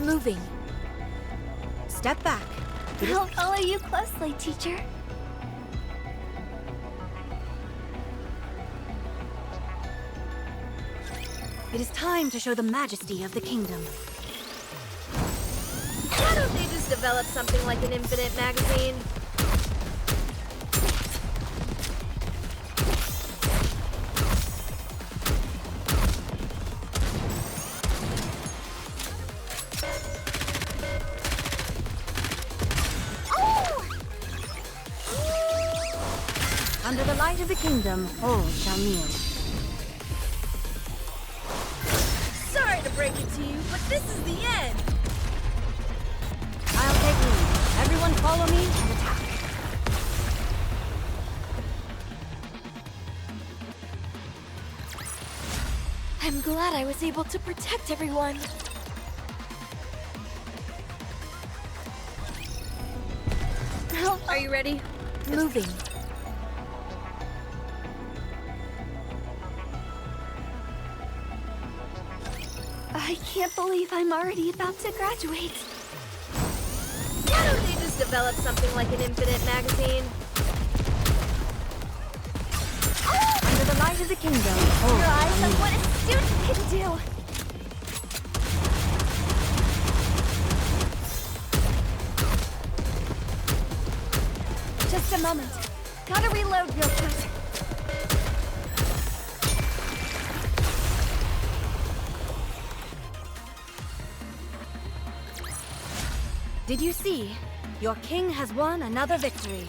Moving. Step back. I'll follow you closely, teacher. It is time to show the majesty of the kingdom. Why don't they just develop something like an infinite magazine? Under the light of the kingdom, all shall kneel. Sorry to break it to you, but this is the end! I'll take lead. Everyone follow me and attack. I'm glad I was able to protect everyone. Are you ready? Moving. I can't believe I'm already about to graduate. Why don't they just develop something like an infinite magazine? Under the light of the kingdom, all Your eyes shall on kneel. what a student can do. Just a moment. Gotta reload real quick. Did you see? Your king has won another victory.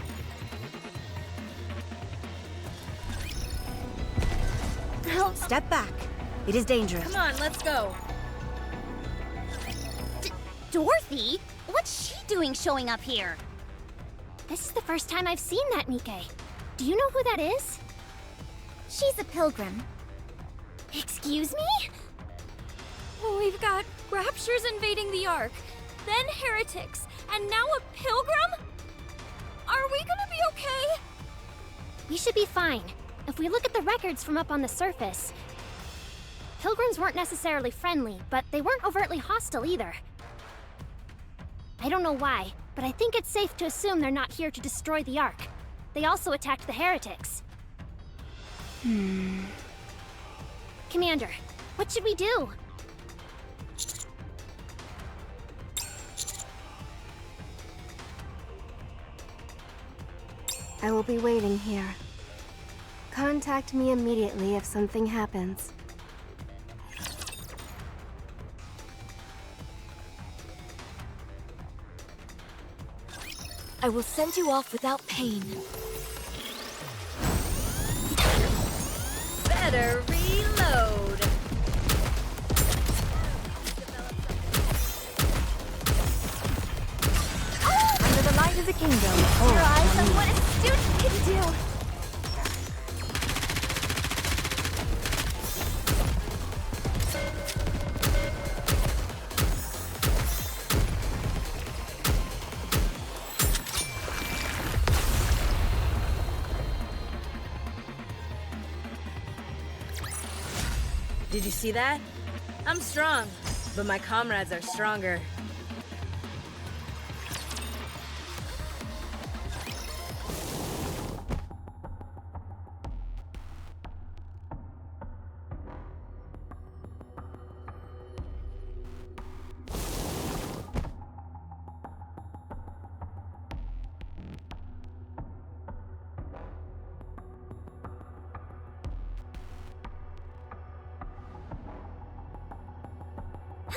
Step back. It is dangerous. Come on, let's go. Dorothy? What's she doing showing up here? This is the first time I've seen that NIKKE. Do you know who that is? She's a pilgrim. Excuse me? We've got raptures invading the Ark, then heretics, and now a pilgrim? Are we gonna be okay? We should be fine. If we look at the records from up on the surface, pilgrims weren't necessarily friendly, but they weren't overtly hostile either. I don't know why, but I think it's safe to assume they're not here to destroy the Ark. They also attacked the heretics. Commander, what should we do? I will be waiting here. Contact me immediately if something happens. I will send you off without pain. Better reload. Under the light of the kingdom, all Your eyes shall on kneel. what a student can do. Did you see that? I'm strong, but my comrades are stronger.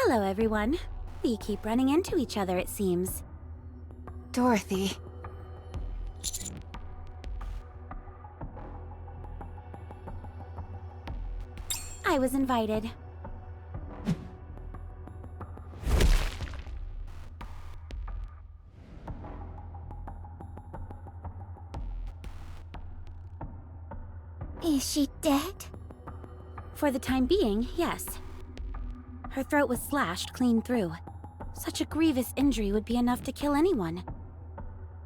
Hello, everyone. We keep running into each other, it seems. Dorothy. I was invited. Is she dead? For the time being, yes. Her throat was slashed clean through. Such a grievous injury would be enough to kill anyone.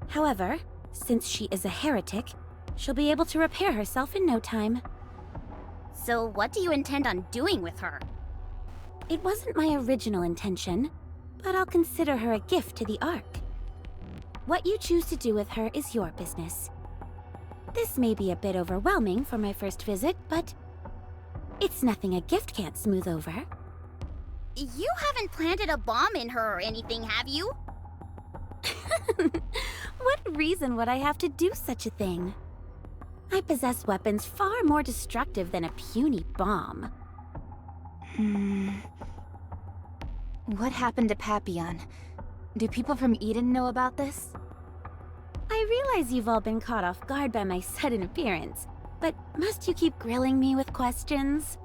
However, since she is a heretic, she'll be able to repair herself in no time. So what do you intend on doing with her? It wasn't my original intention, but I'll consider her a gift to the Ark. What you choose to do with her is your business. This may be a bit overwhelming for my first visit, but it's nothing a gift can't smooth over. You haven't planted a bomb in her or anything, have you? What reason would I have to do such a thing? I possess weapons far more destructive than a puny bomb. What happened to Papillon? Do people from Eden know about this? I realize you've all been caught off guard by my sudden appearance, but must you keep grilling me with questions?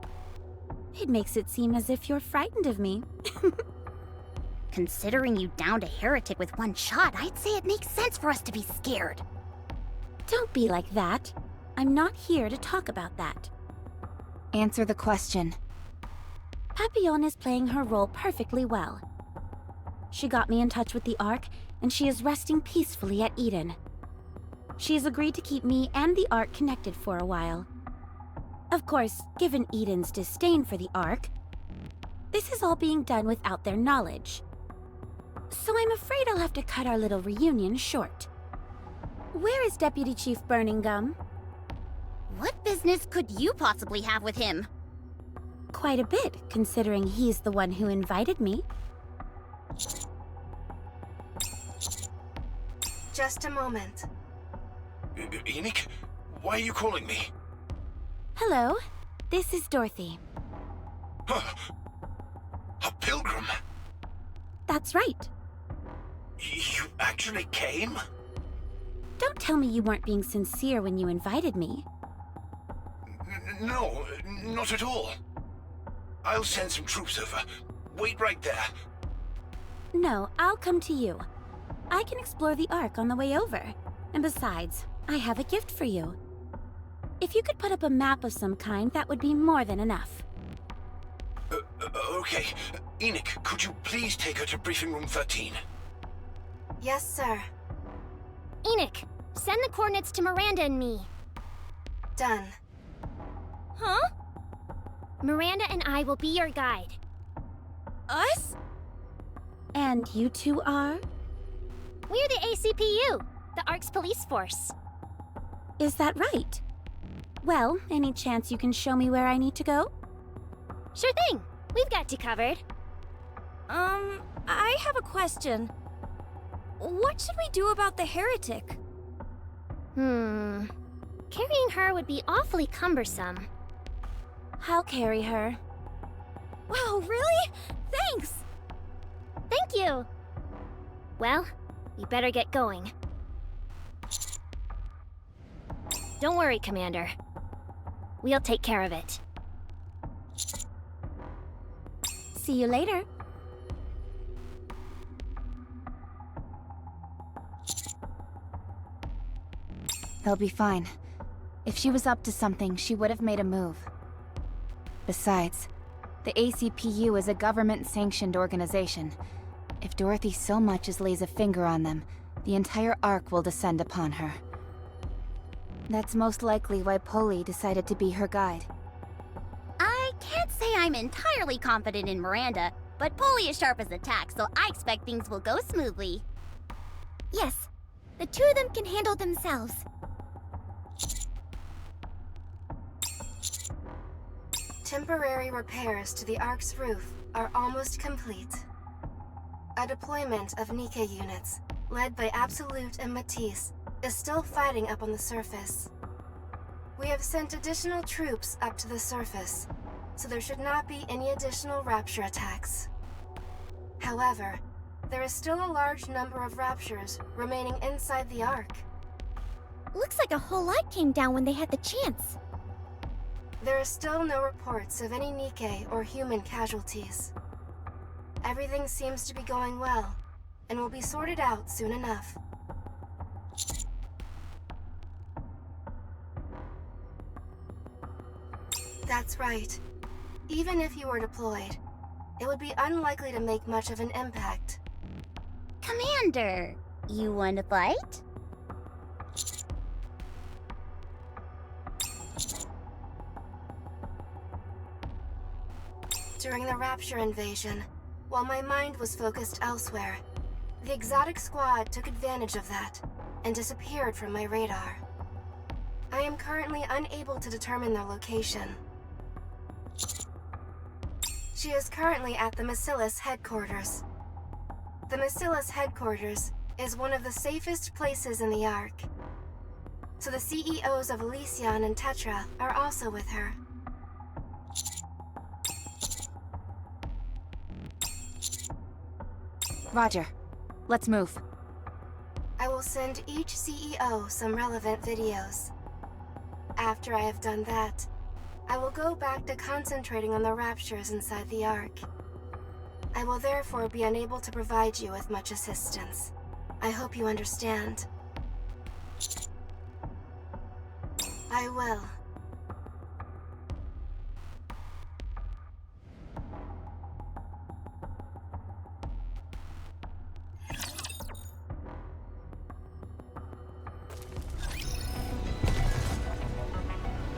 It makes it seem as if you're frightened of me. Considering you downed a heretic with one shot, I'd say it makes sense for us to be scared. Don't be like that. I'm not here to talk about that. Answer the question. Papillon is playing her role perfectly well. She got me in touch with the Ark, and she is resting peacefully at Eden. She has agreed to keep me and the Ark connected for a while. Of course, given Eden's disdain for the Ark, this is all being done without their knowledge. So I'm afraid I'll have to cut our little reunion short. Where is Deputy Chief Burning Gum? What business could you possibly have with him? Quite a bit, considering he's the one who invited me. Just a moment. Enoch, why are you calling me? Hello, this is Dorothy. A pilgrim? That's right. You actually came? Don't tell me you weren't being sincere when you invited me. No, not at all. I'll send some troops over. Wait right there. No, I'll come to you. I can explore the Ark on the way over. And besides, I have a gift for you. If you could put up a map of some kind, that would be more than enough. Okay. Enoch, could you please take her to briefing room 13? Yes, sir. Enoch, send the coordinates to Miranda and me. Done. Huh? Miranda and I will be your guide. Us? And you two are? We're the ACPU, the Ark's police force. Is that right? Well, any chance you can show me where I need to go? Sure thing. We've got you covered. I have a question. What should we do about the heretic? Carrying her would be awfully cumbersome. I'll carry her. Wow, really? Thanks! Thank you! Well, we better get going. Don't worry, Commander. We'll take care of it. See you later. They'll be fine. If she was up to something, she would have made a move. Besides, the ACPU is a government-sanctioned organization. If Dorothy so much as lays a finger on them, the entire Ark will descend upon her. That's most likely why Polly decided to be her guide. I can't say I'm entirely confident in Miranda, but Polly is sharp as a tack, so I expect things will go smoothly. Yes, the two of them can handle themselves. Temporary repairs to the Ark's roof are almost complete. A deployment of NIKKE units, led by Absolute and Matisse, is still fighting up on the surface. We have sent additional troops up to the surface, so there should not be any additional Rapture attacks. However, there is still a large number of Raptures remaining inside the Ark. Looks like a whole lot came down when they had the chance. There are still no reports of any NIKKE or human casualties. Everything seems to be going well, and will be sorted out soon enough. That's right. Even if you were deployed, it would be unlikely to make much of an impact. Commander, you want to fight? During the Rapture invasion, While my mind was focused elsewhere, the exotic squad took advantage of that and disappeared from my radar. I am currently unable to determine their location. She is currently at the Macillus headquarters. The Macillus headquarters is one of the safest places in the Ark. So the CEOs of Elysion and Tetra are also with her. Roger. Let's move. I will send each CEO some relevant videos. After I have done that, I will go back to concentrating on the raptures inside the Ark. I will therefore be unable to provide you with much assistance. I hope you understand. I will.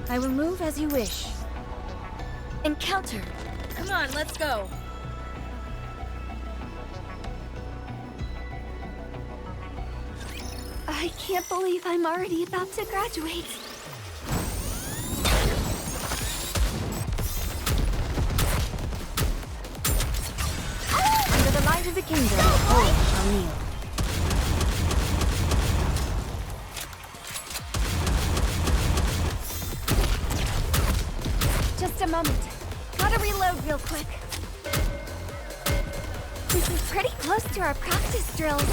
I will move as you wish. Encounter! Come on, let's go. I can't believe I'm already about to graduate. Under the light of the kingdom, all shall kneel. Just a moment. Gotta reload real quick. This is pretty close to our practice drills.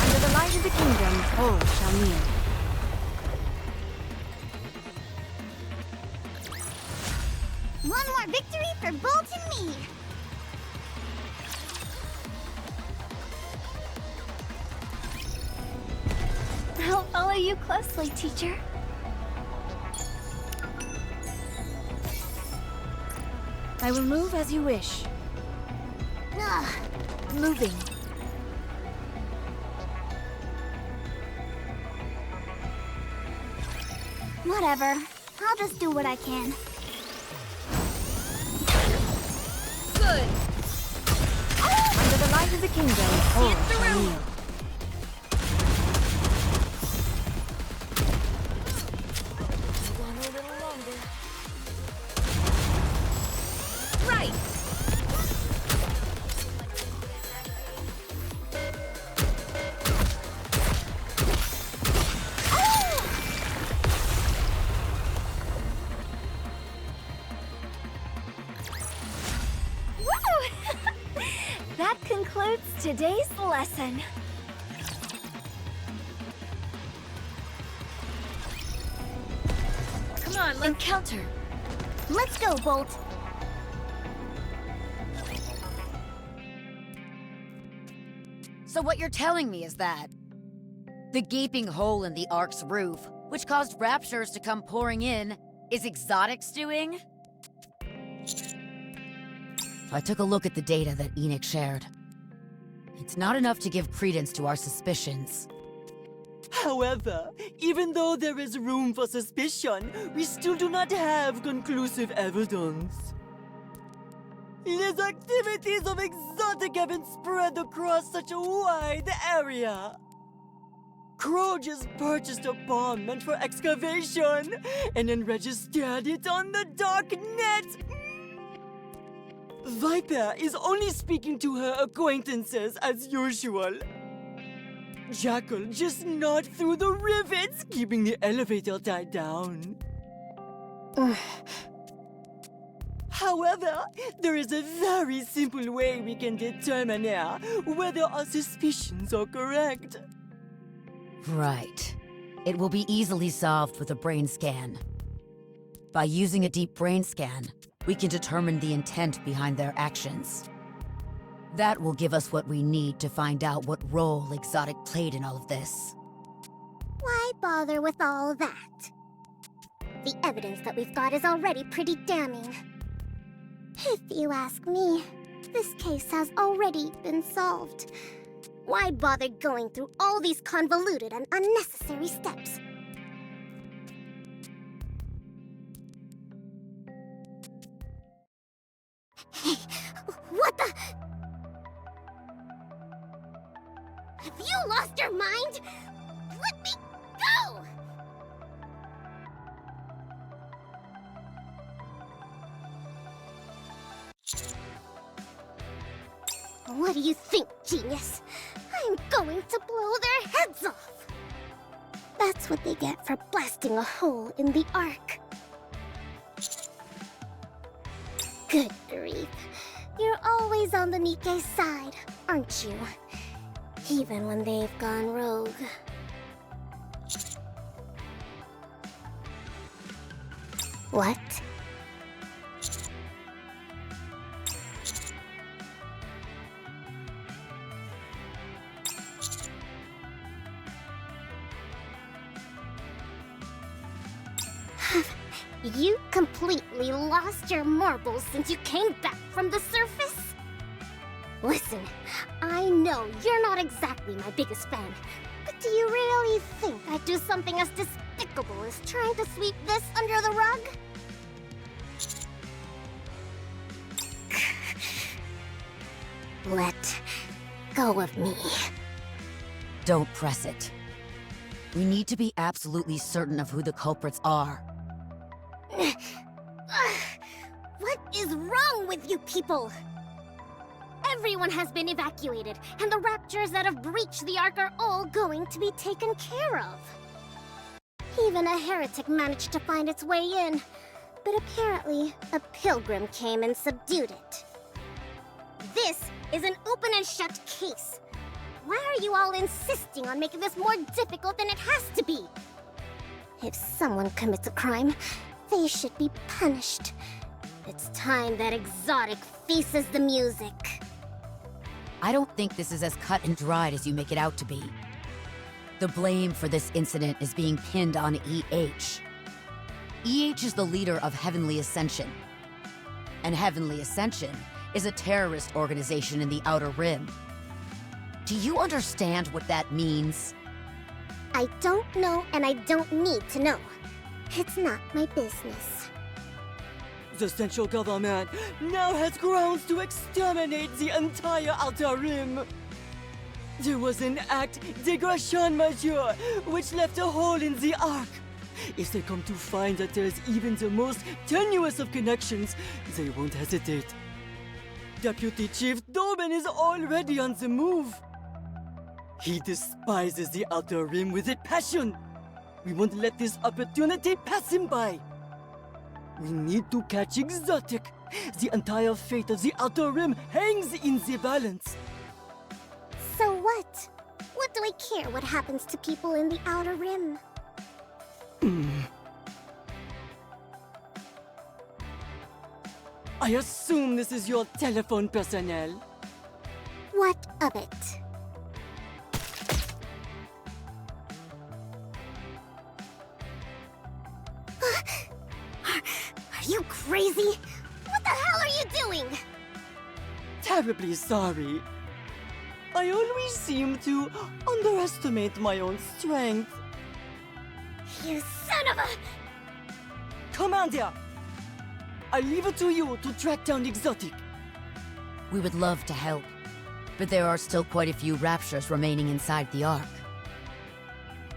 Under the light of the kingdom, all shall kneel. One more victory for Bolt and me! I'll follow you closely, teacher. I will move as you wish. Ugh. Moving. Whatever. I'll just do what I can. Good. Under the light of the kingdom, all shall kneel. Right. Woo! That concludes today's lesson. Come on, let's... Encounter! Let's go, Bolt. So what you're telling me is that the gaping hole in the Ark's roof, which caused raptures to come pouring in, is Exotic's doing? I took a look at the data that NIKKE shared. It's not enough to give credence to our suspicions. However, even though there is room for suspicion, we still do not have conclusive evidence. These activities of Exotic haven't spread across such a wide area. Crow just purchased a bomb meant for excavation, and then registered it on the dark net. Viper is only speaking to her acquaintances as usual. Jackal just gnawed through the rivets, keeping the elevator tied down. However, there is a very simple way we can determine now whether our suspicions are correct. Right. It will be easily solved with a brain scan. By using a deep brain scan, we can determine the intent behind their actions. That will give us what we need to find out what role Exotic played in all of this. Why bother with all that? The evidence that we've got is already pretty damning. If you ask me, this case has already been solved. Why bother going through all these convoluted and unnecessary steps? you lost your mind? Let me go! What do you think, genius? I'm going to blow their heads off! That's what they get for blasting a hole in the Ark. Good grief. You're always on the NIKKE side, aren't you? Even when they've gone rogue. What? You completely lost your marbles since you came back from the surface? Listen, I know you're not exactly my biggest fan, but do you really think I'd do something as despicable as trying to sweep this under the rug? Let go of me. Don't press it. We need to be absolutely certain of who the culprits are. What is wrong with you people? Everyone has been evacuated, and the raptures that have breached the Ark are all going to be taken care of. Even a heretic managed to find its way in, but apparently a pilgrim came and subdued it. This is an open and shut case. Why are you all insisting on making this more difficult than it has to be? If someone commits a crime, they should be punished. It's time that Exotic faces the music. I don't think this is as cut and dried as you make it out to be. The blame for this incident is being pinned on EH. EH is the leader of Heavenly Ascension. And Heavenly Ascension is a terrorist organization in the Outer Rim. Do you understand what that means? I don't know, and I don't need to know. It's not my business. The central government now has grounds to exterminate the entire Outer Rim. There was an act dégradation majeure which left a hole in the Ark. If they come to find that there's even the most tenuous of connections, they won't hesitate. Deputy Chief Doben is already on the move. He despises the Outer Rim with a passion. We won't let this opportunity pass him by. We need to catch Exotic. The entire fate of the Outer Rim hangs in the balance. So what? What do I care what happens to people in the Outer Rim? I assume this is your telephone personnel. What of it? Are you crazy? What the hell are you doing? Terribly sorry. I always seem to underestimate my own strength. You son of a... Commander! I leave it to you to track down Exotic. We would love to help, but there are still quite a few raptures remaining inside the Ark.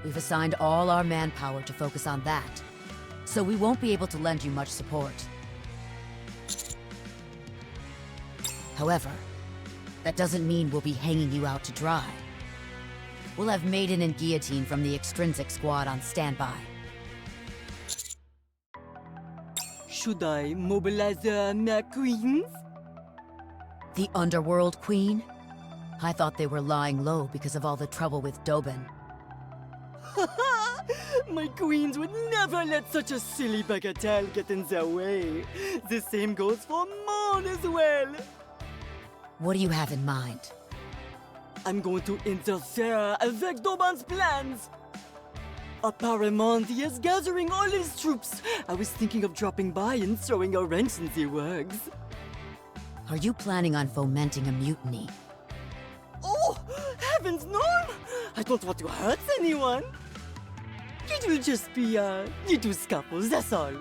We've assigned all our manpower to focus on that, so we won't be able to lend you much support. However, that doesn't mean we'll be hanging you out to dry. We'll have Maiden and Guillotine from the Extrinsic Squad on standby. Should I mobilize the queens? The Underworld Queen? I thought they were lying low because of all the trouble with Doben. My queens would never let such a silly bagatelle get in their way. The same goes for Mon as well. What do you have in mind? I'm going to interfere avec Doben's plans. Apparemment, he is gathering all his troops. I was thinking of dropping by and throwing a wrench in the works. Are you planning on fomenting a mutiny? Oh, heavens, Norm! I don't want to hurt anyone. It will just be, little scuffles, that's all.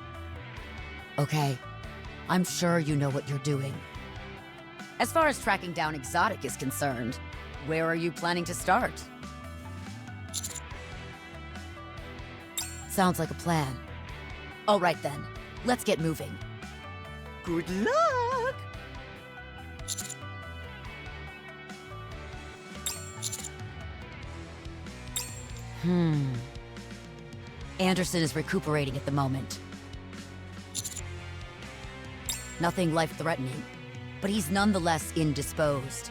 Okay. I'm sure you know what you're doing. As far as tracking down Exotic is concerned, where are you planning to start? Sounds like a plan. All right then, let's get moving. Good luck! Anderson is recuperating at the moment. Nothing life-threatening, but he's nonetheless indisposed.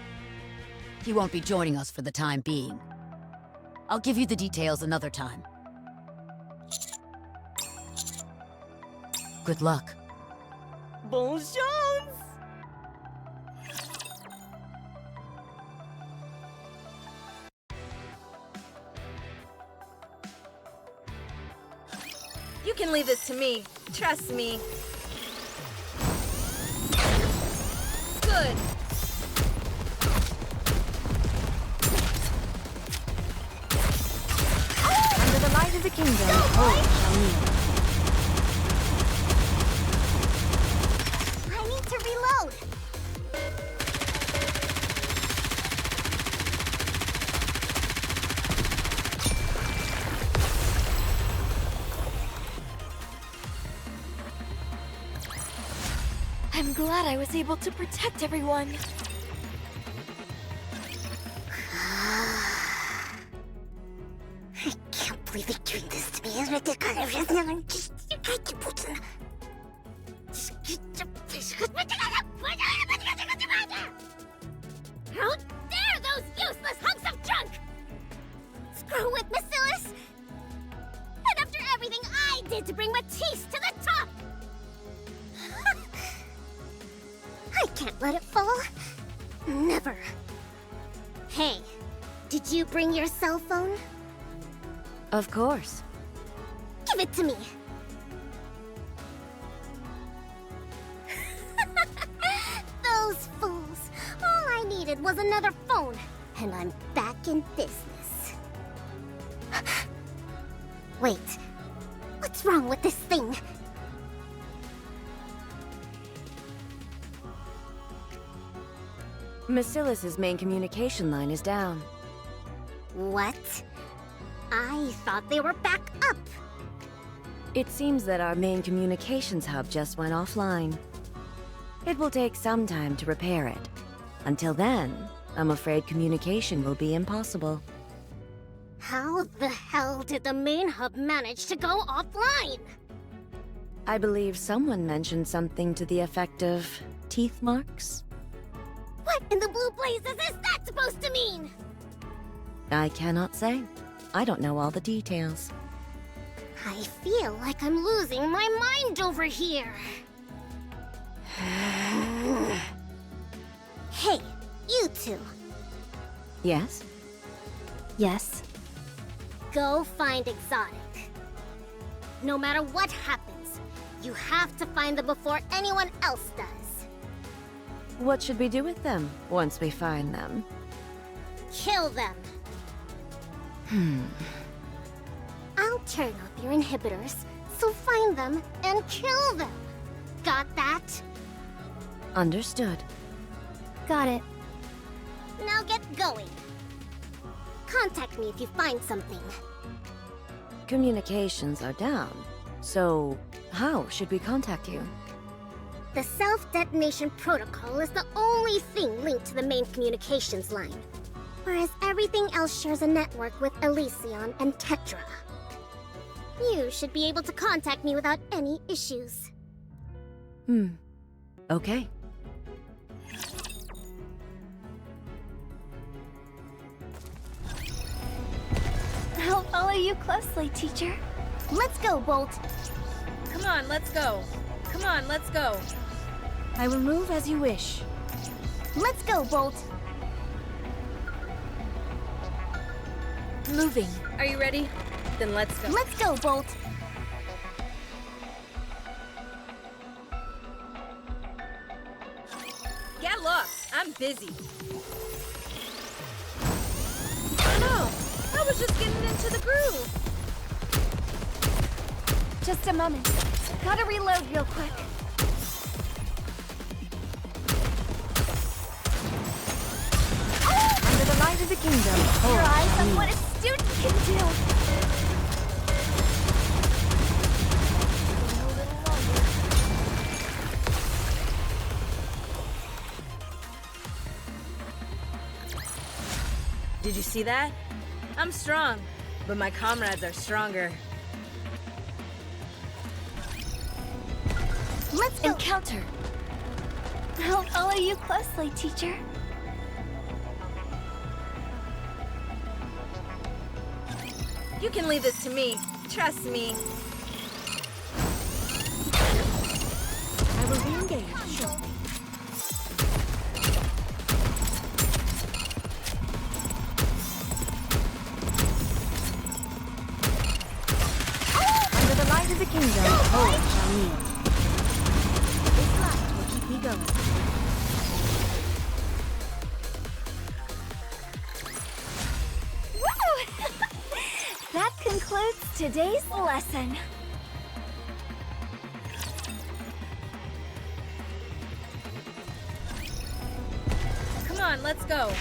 He won't be joining us for the time being. I'll give you the details another time. Good luck. Bon chance! You can leave this to me. Trust me. Good. Under the light of the kingdom, hope shall meet. I need to reload. I'm glad I was able to protect everyone. I can't believe you're doing this to me. How dare those useless hunks of junk! Screw with Bacillus! And after everything I did to bring Matisse to the top! I can't let it fall. Never. Hey, did you bring your cell phone? Of course. Give it to me. Those fools. All I needed was another phone, and I'm back in business. Wait, what's wrong with this thing? Bacillus's main communication line is down. What? I thought they were back up. It seems that our main communications hub just went offline. It will take some time to repair it. Until then, I'm afraid communication will be impossible. How the hell did the main hub manage to go offline? I believe someone mentioned something to the effect of teeth marks? What in the blue blazes is that supposed to mean? I cannot say. I don't know all the details. I feel like I'm losing my mind over here. Hey, you two. Yes? Yes? Go find Exotic. No matter what happens, you have to find them before anyone else does. What should we do with them once we find them? Kill them. I'll turn off your inhibitors, so find them and kill them. Got that? Understood. Got it. Now get going. Contact me if you find something. Communications are down. So, how should we contact you? The self-detonation protocol is the only thing linked to the main communications line, whereas everything else shares a network with Elysion and Tetra. You should be able to contact me without any issues. Okay. I'll follow you closely, teacher. Let's go, Bolt. Come on, let's go. Come on, let's go. I will move as you wish. Let's go, Bolt. Moving. Are you ready? Then let's go. Let's go, Bolt. Get lost. I'm busy. No, I was just getting into the groove. Just a moment. Gotta reload real quick. Under the light of the kingdom, Your eyes on what a student can do. see that? I'm strong, but my comrades are stronger. Let's go. Encounter! I'll follow you closely, teacher. You can leave this to me. Trust me. I will re-engage shortly. Under the light of the kingdom, hope shall kneel. This light will keep me going. Woo! That concludes today's lesson. Come on, let's go.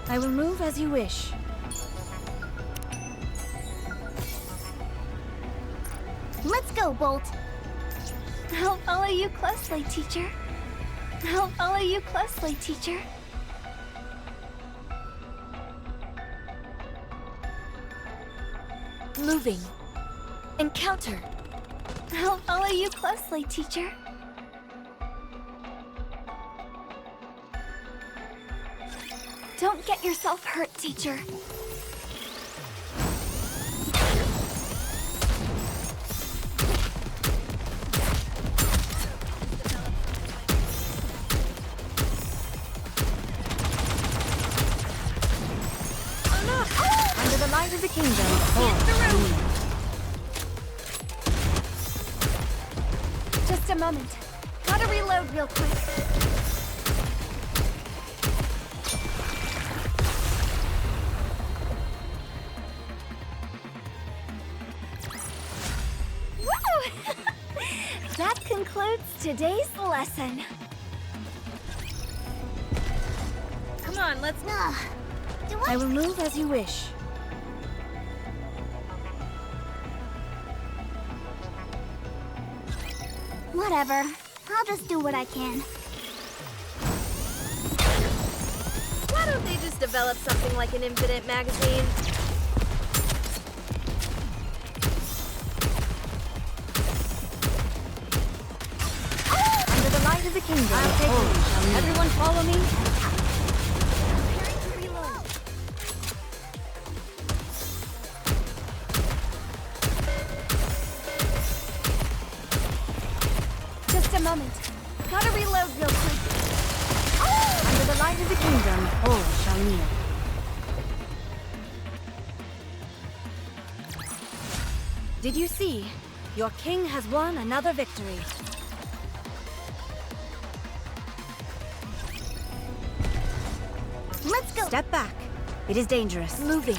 I will move as you wish. Let's go, Bolt. I'll follow you closely, teacher. I'll follow you closely, teacher. Moving. Encounter! I'll follow you closely, teacher. Don't get yourself hurt, teacher. Under the light of the kingdom, hope shall kneel. Just a moment. Gotta reload real quick. Woo! That concludes today's lesson. Come on, let's go. I I will move as you wish. Whatever. I'll just do what I can. Why don't they just develop something like an infinite magazine? Under the light of the kingdom, I'll take hope lead. shall kneel. Everyone follow me. Just a moment. Gotta reload real quick. Under the light of the kingdom, hope shall kneel. Did you see? Your king has won another victory. Let's go. Step back. It is dangerous. Moving.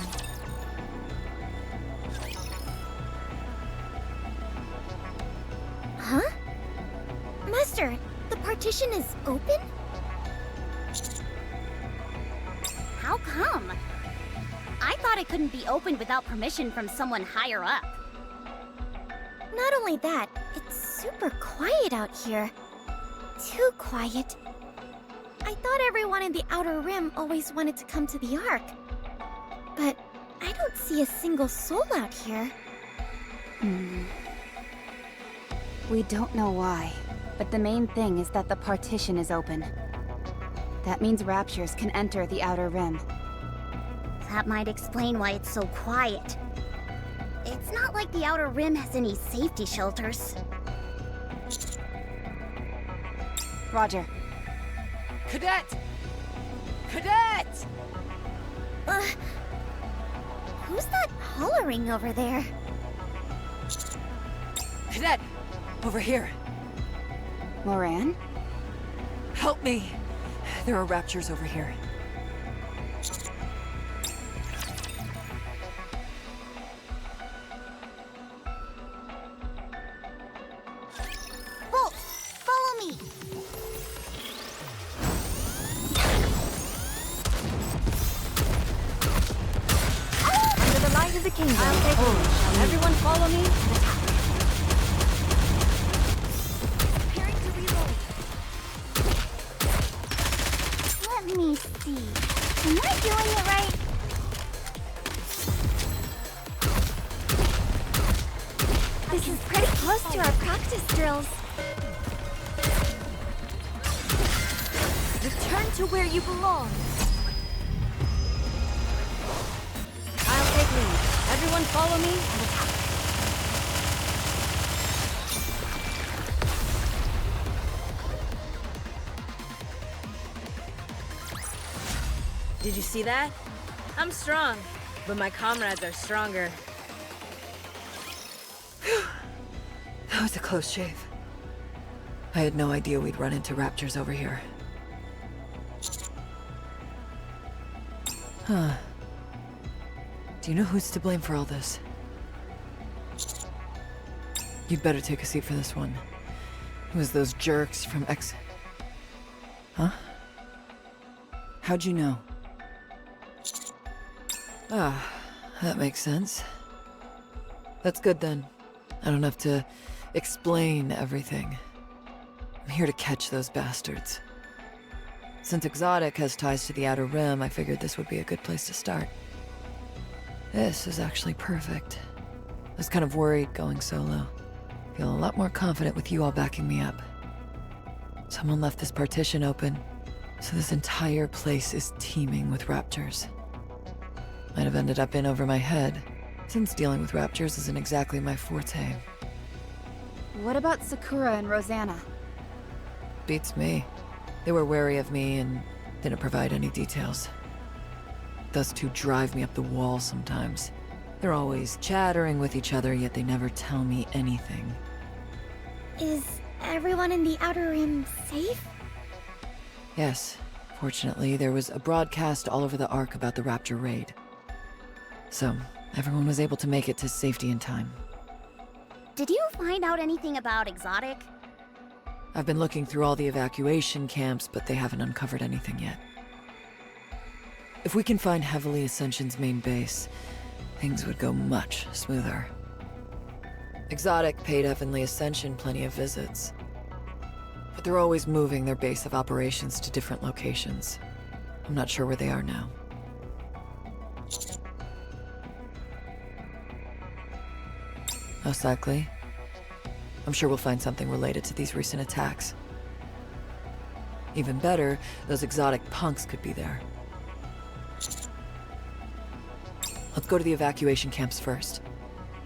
Huh? Master, the partition is open? How come? I thought it couldn't be opened without permission from someone higher up. Not only that, it's super quiet out here. Too quiet. I thought everyone in the Outer Rim always wanted to come to the Ark. But I don't see a single soul out here. We don't know why, but the main thing is that the partition is open. That means raptures can enter the Outer Rim. That might explain why it's so quiet. It's not like the Outer Rim has any safety shelters. Roger. Cadet! Cadet! Who's that hollering over there? Cadet! Over here. Moran? Help me! There are raptures over here. Bolt, follow me! Under the light of the kingdom, I'll take hope lead. shall kneel. Everyone follow me and attack. Preparing to reload. me see. Am I doing it right? This is pretty close to our practice drills. Return to where you belong. I'll take lead. Everyone follow me and attack. Did you see that? I'm strong, but my comrades are stronger. That was a close shave. I had no idea we'd run into raptors over here. Huh. Do you know who's to blame for all this? You'd better take a seat for this one. It was those jerks from X... Huh? How'd you know? Ah, that makes sense. That's good then. I don't have to explain everything. I'm here to catch those bastards. Since Exotic has ties to the Outer Rim, I figured this would be a good place to start. This is actually perfect. I was kind of worried going solo. Feel a lot more confident with you all backing me up. Someone left this partition open, so this entire place is teeming with raptors. Might have ended up in over my head, since dealing with raptors isn't exactly my forte. What about Sakura and Rosanna? Beats me. They were wary of me and didn't provide any details. Those two drive me up the wall sometimes. They're always chattering with each other, yet they never tell me anything. Is everyone in the Outer Rim safe? Yes. Fortunately, there was a broadcast all over the Ark about the Raptor raid. So, everyone was able to make it to safety in time. Did you find out anything about Exotic? I've been looking through all the evacuation camps, but they haven't uncovered anything yet. If we can find Heavenly Ascension's main base, things would go much smoother. Exotic paid Heavenly Ascension plenty of visits. But they're always moving their base of operations to different locations. I'm not sure where they are now. Most likely. I'm sure we'll find something related to these recent attacks. Even better, those exotic punks could be there. Let's go to the evacuation camps first.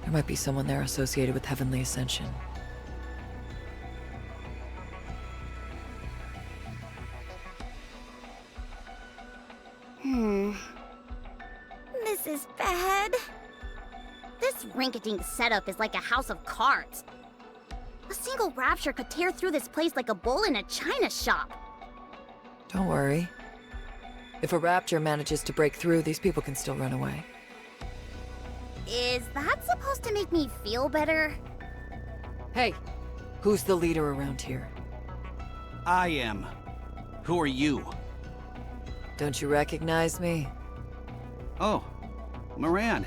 There might be someone there associated with Heavenly Ascension. This is bad. This rinky-dink setup is like a house of cards. A single rapture could tear through this place like a bull in a china shop. Don't worry. If a raptor manages to break through, these people can still run away. Is that supposed to make me feel better? Hey, who's the leader around here? I am. Who are you? Don't you recognize me? Oh, Moran.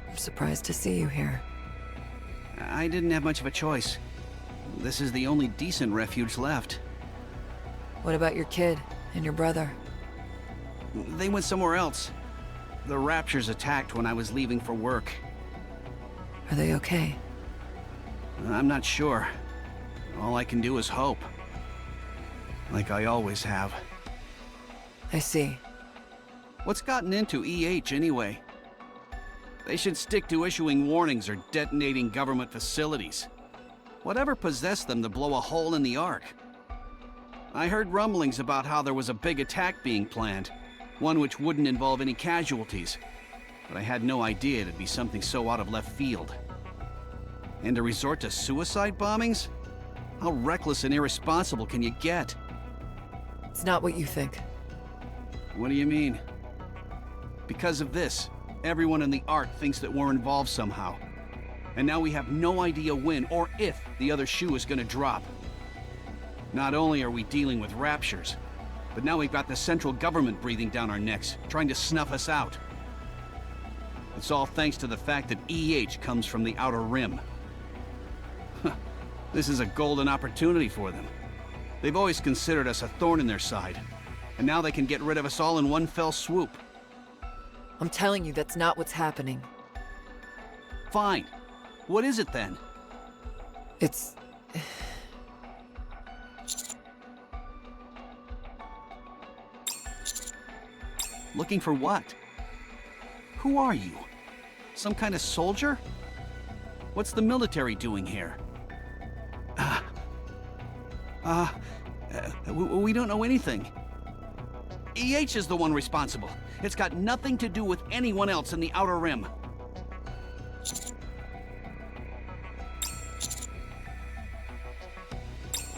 I'm surprised to see you here. I didn't have much of a choice. This is the only decent refuge left. What about your kid and your brother? They went somewhere else. The Raptures attacked when I was leaving for work. Are they okay? I'm not sure. All I can do is hope. Like I always have. I see. What's gotten into EH anyway? They should stick to issuing warnings or detonating government facilities. Whatever possessed them to blow a hole in the Ark? I heard rumblings about how there was a big attack being planned, one which wouldn't involve any casualties, but I had no idea it'd be something so out of left field. And to resort to suicide bombings? How reckless and irresponsible can you get? It's not what you think. What do you mean? Because of this, everyone in the Ark thinks that we're involved somehow. And now we have no idea when or if the other shoe is gonna drop. Not only are we dealing with raptures, but now we've got the central government breathing down our necks, trying to snuff us out. It's all thanks to the fact that EH comes from the Outer Rim. This is a golden opportunity for them. They've always considered us a thorn in their side. And now they can get rid of us all in one fell swoop. I'm telling you, that's not what's happening. Fine. What is it then? It's... Looking for what? Who are you? Some kind of soldier? What's the military doing here? We don't know anything. EH is the one responsible. It's got nothing to do with anyone else in the Outer Rim.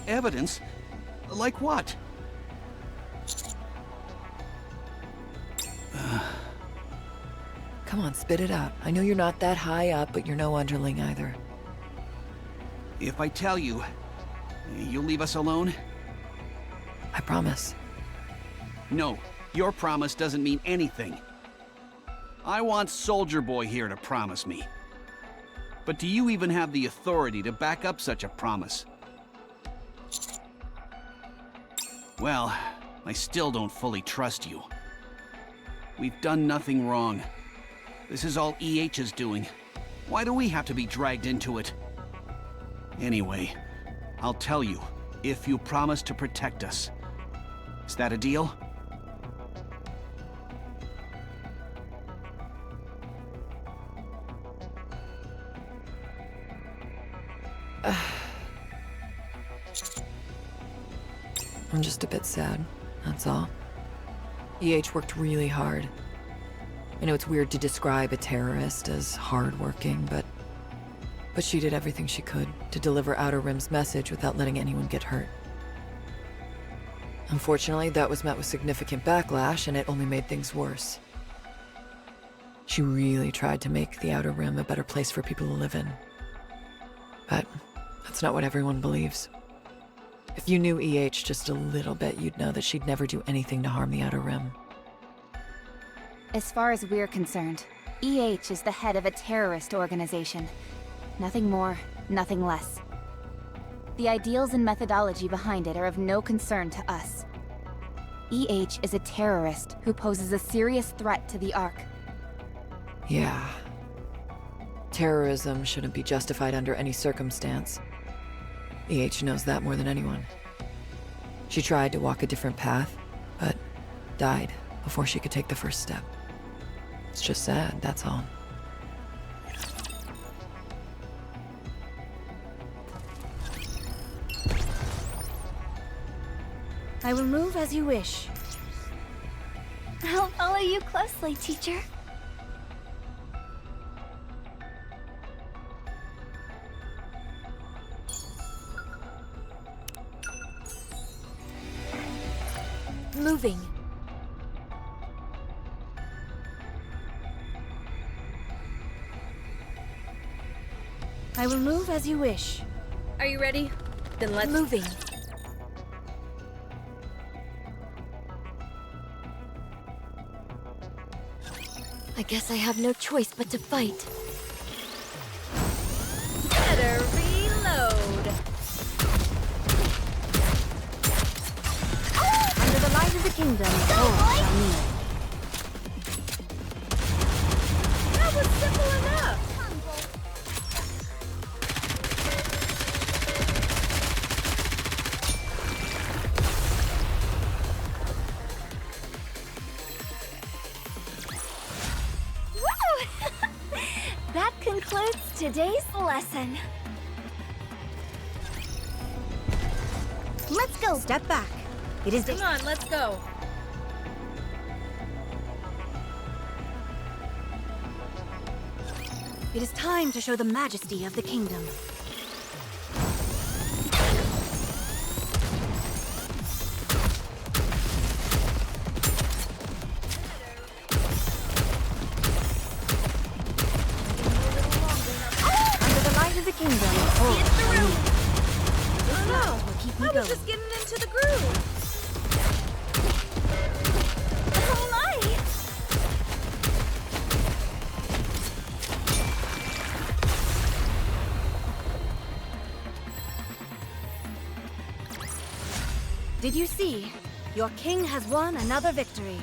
Evidence? Like what? Come on, spit it out. I know you're not that high up, but you're no underling either. If I tell you, you'll leave us alone? I promise. No, your promise doesn't mean anything. I want Soldier Boy here to promise me. But do you even have the authority to back up such a promise? Well, I still don't fully trust you. We've done nothing wrong. This is all EH's doing. Why do we have to be dragged into it? Anyway, I'll tell you, if you promise to protect us. Is that a deal? I'm just a bit sad, that's all. EH worked really hard. I know it's weird to describe a terrorist as hardworking, but she did everything she could to deliver Outer Rim's message without letting anyone get hurt. Unfortunately, that was met with significant backlash, and it only made things worse. She really tried to make the Outer Rim a better place for people to live in. But that's not what everyone believes. If you knew EH just a little bit, you'd know that she'd never do anything to harm the Outer Rim. As far as we're concerned, EH is the head of a terrorist organization. Nothing more, nothing less. The ideals and methodology behind it are of no concern to us. EH is a terrorist who poses a serious threat to the Ark. Yeah. Terrorism shouldn't be justified under any circumstance. EH knows that more than anyone. She tried to walk a different path, but died before she could take the first step. It's just sad, that's all. I will move as you wish. I'll follow you closely, teacher. Moving. I will move as you wish. Are you ready? Then let's... Moving. I guess I have no choice but to fight. Better reload. Under the light of the kingdom, all shall kneel. That was simple enough. That concludes today's lesson. Let's go. Step back. It is... Come on, let's go. It is time to show the majesty of the kingdom. Under the light of the kingdom, all shall kneel. This now will keep me going. Just getting into the groove. Oh my! Did you see? Your king has won another victory.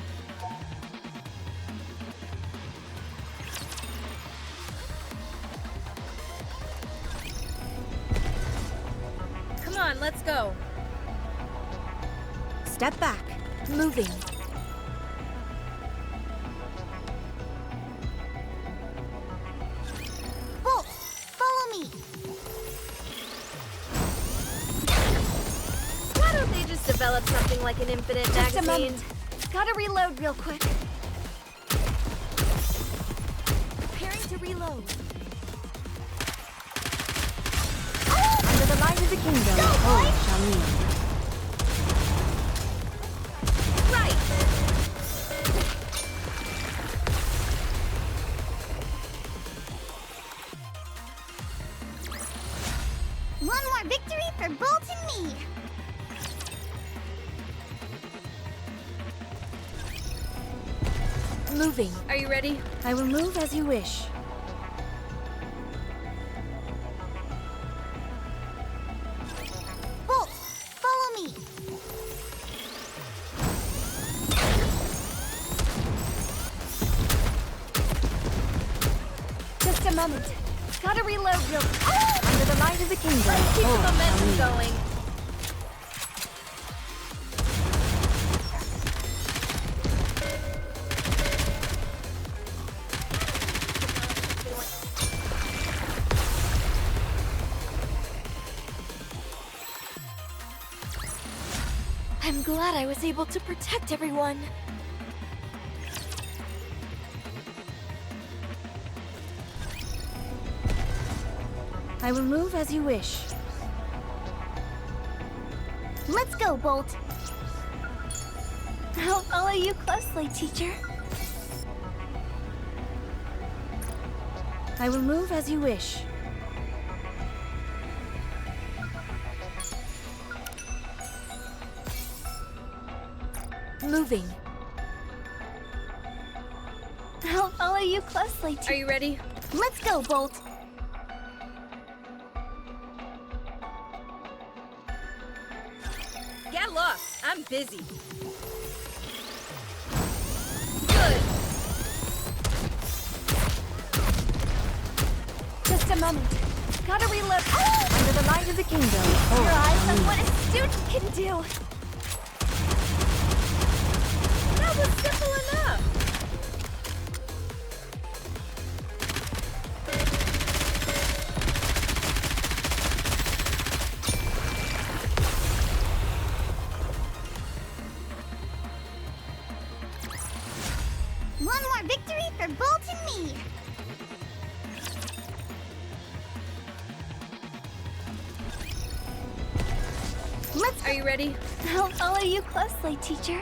Come on, let's go. Step back. Moving. Bolt, follow me. Why don't they just develop something like an infinite Just a magazine? moment. Gotta reload real quick. Preparing to reload. Under the light of the kingdom, all shall kneel. Right! One more victory for Bolt and me. Moving. Are you ready? I will move as you wish. Bolt, follow me. Just a moment. Gotta reload real quick. Under the light of the kingdom, Let's keep the all shall momentum kneel. going. I'm glad I was able to protect everyone. I will move as you wish. Let's go, Bolt. I'll follow you closely, teacher. I will move as you wish. Moving. I'll follow you closely, teacher. Are you ready? Let's go, Bolt. Get lost. I'm busy. Good. Just a moment. Gotta reload. Under the light of the kingdom, all Your eyes shall on kneel. what a student can do. That was simple enough. One more victory for Bolt and me. Let's Are you ready? I'll follow you closely, teacher.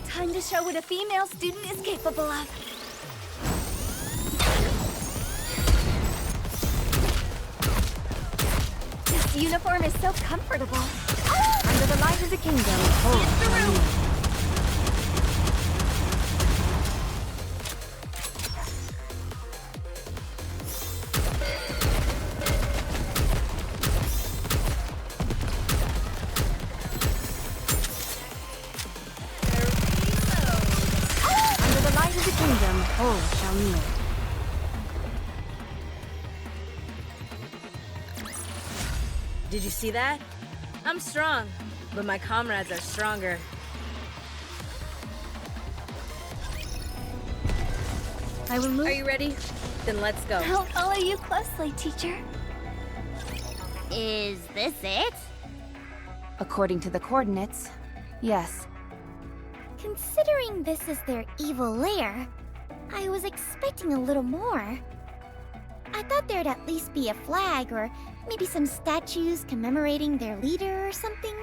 Time to show what a female student is capable of. This uniform is so comfortable. Under the light of the kingdom, all shall kneel. Under the light of the kingdom, all shall kneel. Did you see that? I'm strong, but my comrades are stronger. I will move. Are you ready? Then let's go. I'll follow you closely, teacher. Is this it? According to the coordinates, yes. Considering this is their evil lair, I was expecting a little more. I thought there'd at least be a flag or maybe some statues commemorating their leader or something.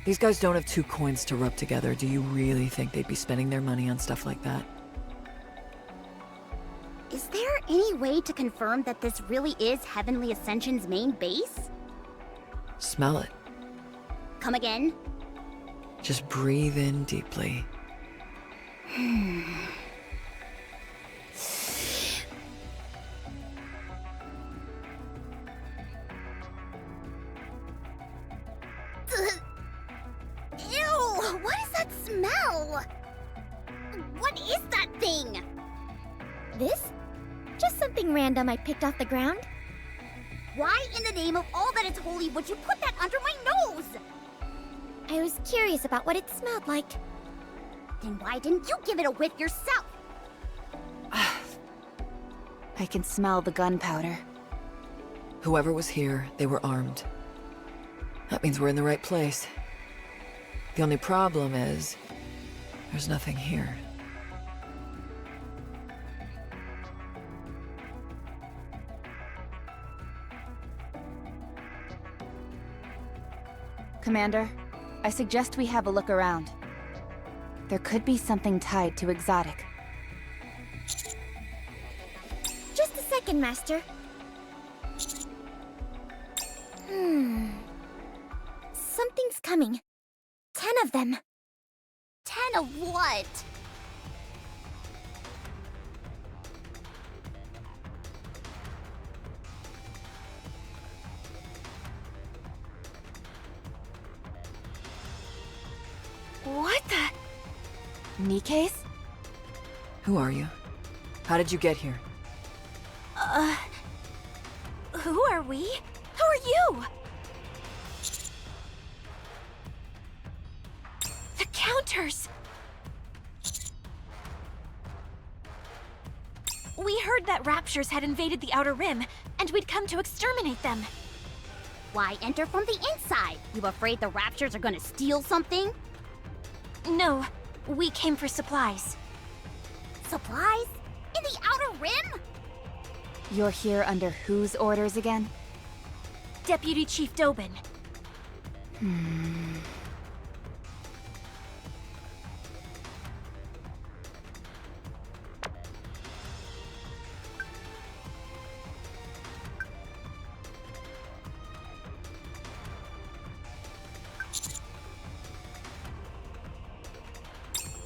These guys don't have 2 coins to rub together. Do you really think they'd be spending their money on stuff like that? Is there any way to confirm that this really is Heavenly Ascension's main base? Smell it. Come again? Just breathe in deeply. What is that thing? This? Just something random I picked off the ground. Why in the name of all that is holy would you put that under my nose? I was curious about what it smelled like. Then why didn't you give it a whiff yourself? I can smell the gunpowder. Whoever was here, they were armed. That means we're in the right place. The only problem is, there's nothing here. Commander, I suggest we have a look around. There could be something tied to Exotic. Just a second, Master. Something's coming. 10 of them. 10 of what? What the? NIKKE's? Who are you? How did you get here? Who are we? Who are you? The Counters! We heard that Raptures had invaded the Outer Rim, and we'd come to exterminate them. Why enter from the inside? You afraid the Raptures are gonna steal something? No, we came for supplies. Supplies? In the Outer Rim? You're here under whose orders again? Deputy Chief Dobin.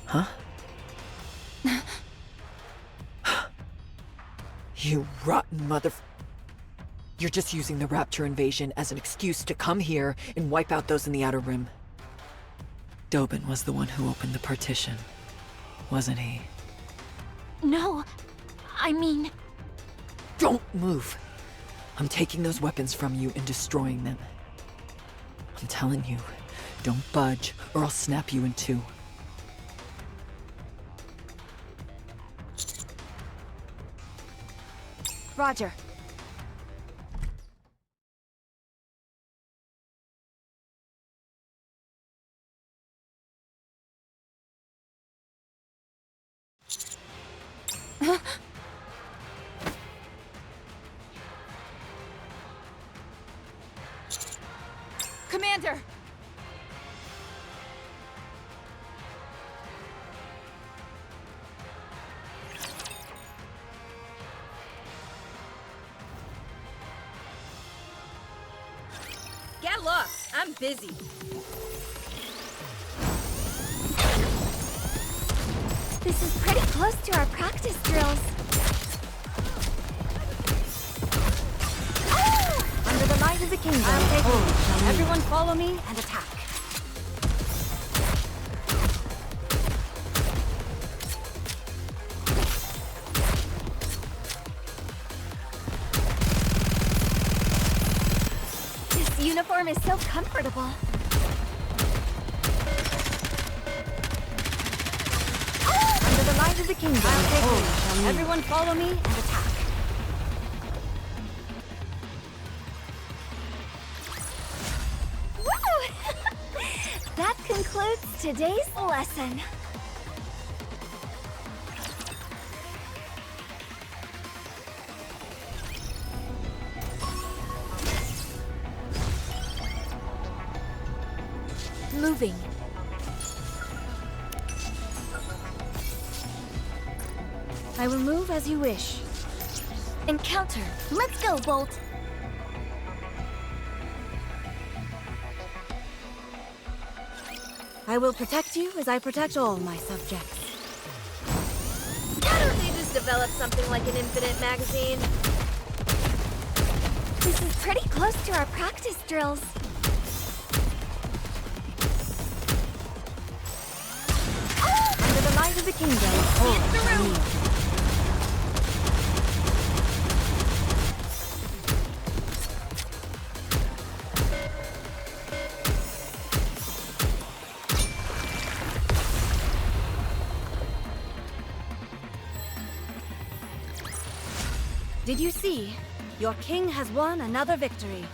Huh? You rotten mother... You're just using the Rapture invasion as an excuse to come here and wipe out those in the Outer Rim. Dobin was the one who opened the partition, wasn't he? No, I mean... Don't move! I'm taking those weapons from you and destroying them. I'm telling you, don't budge or I'll snap you in two. Roger. Commander! Get lost. I'm busy. This is pretty close to our practice drills. Under the light of the kingdom. I'm taking Everyone follow me and attack. This uniform is so comfortable. Under the light of the kingdom. Everyone follow me and attack. Woo! That concludes today's lesson. Moving. I will move as you wish. Encounter. Let's go, Bolt. I will protect you as I protect all my subjects. Why don't they just develop something like an infinite magazine? This is pretty close to our practice drills. Under the light of of the kingdom holds me. Did you see? Your king has won another victory.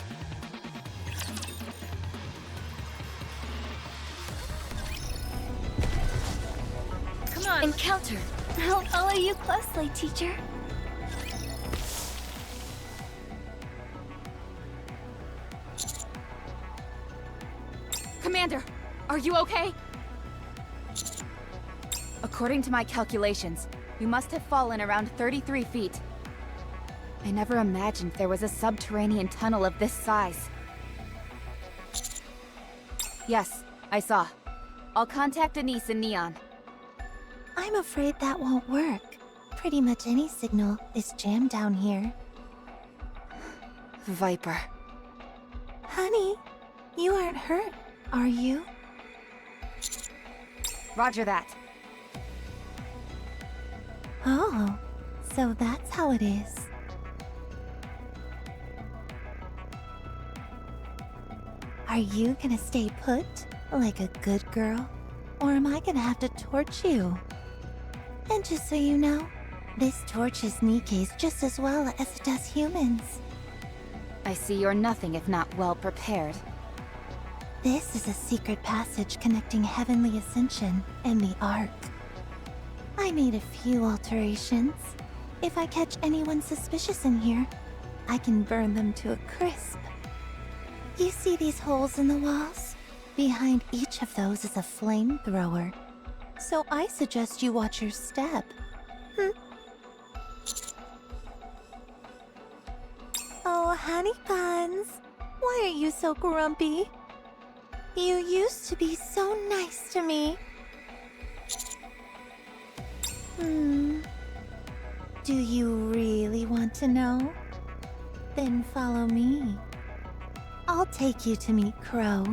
Come on. Encounter. I'll follow you closely, teacher. Commander, are you okay? According to my calculations, you must have fallen around 33 feet. I never imagined there was a subterranean tunnel of this size. Yes, I saw. I'll contact Denise and Neon. I'm afraid that won't work. Pretty much any signal is jammed down here. Viper. Honey, you aren't hurt, are you? Roger that. Oh, so that's how it is. Are you gonna stay put, like a good girl? Or am I gonna have to torch you? And just so you know, this torches Nikke's just as well as it does humans. I see you're nothing if not well prepared. This is a secret passage connecting Heavenly Ascension and the Ark. I made a few alterations. If I catch anyone suspicious in here, I can burn them to a crisp. You see these holes in the walls? Behind each of those is a flamethrower. So I suggest you watch your step. Oh, honey buns. Why are you so grumpy? You used to be so nice to me. Do you really want to know? Then follow me. I'll take you to meet Crow.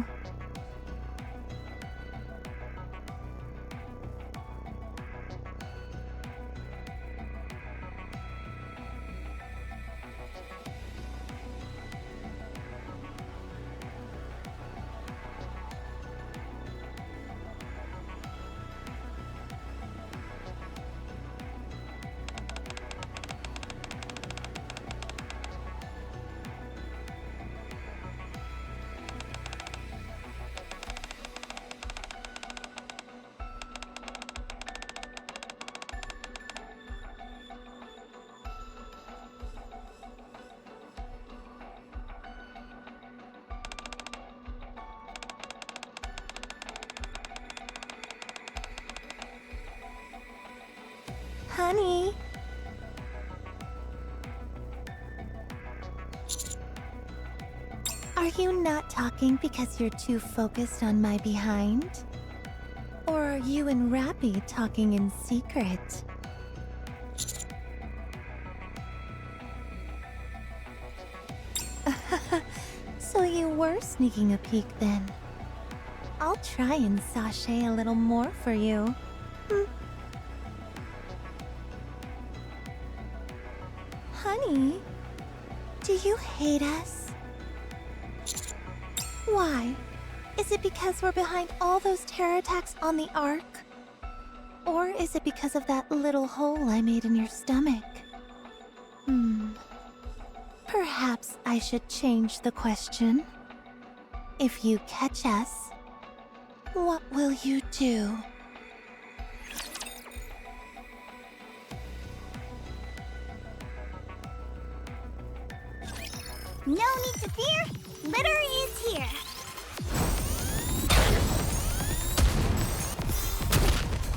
Honey. Are you not talking because you're too focused on my behind? Or are you and Rappy talking in secret? So you were sneaking a peek then. I'll try and sashay a little more for you. Honey, do you hate us? Why? Is it because we're behind all those terror attacks on the Ark? Or is it because of that little hole I made in your stomach? Perhaps I should change the question. If you catch us, what will you do? No need to fear. Litter is here.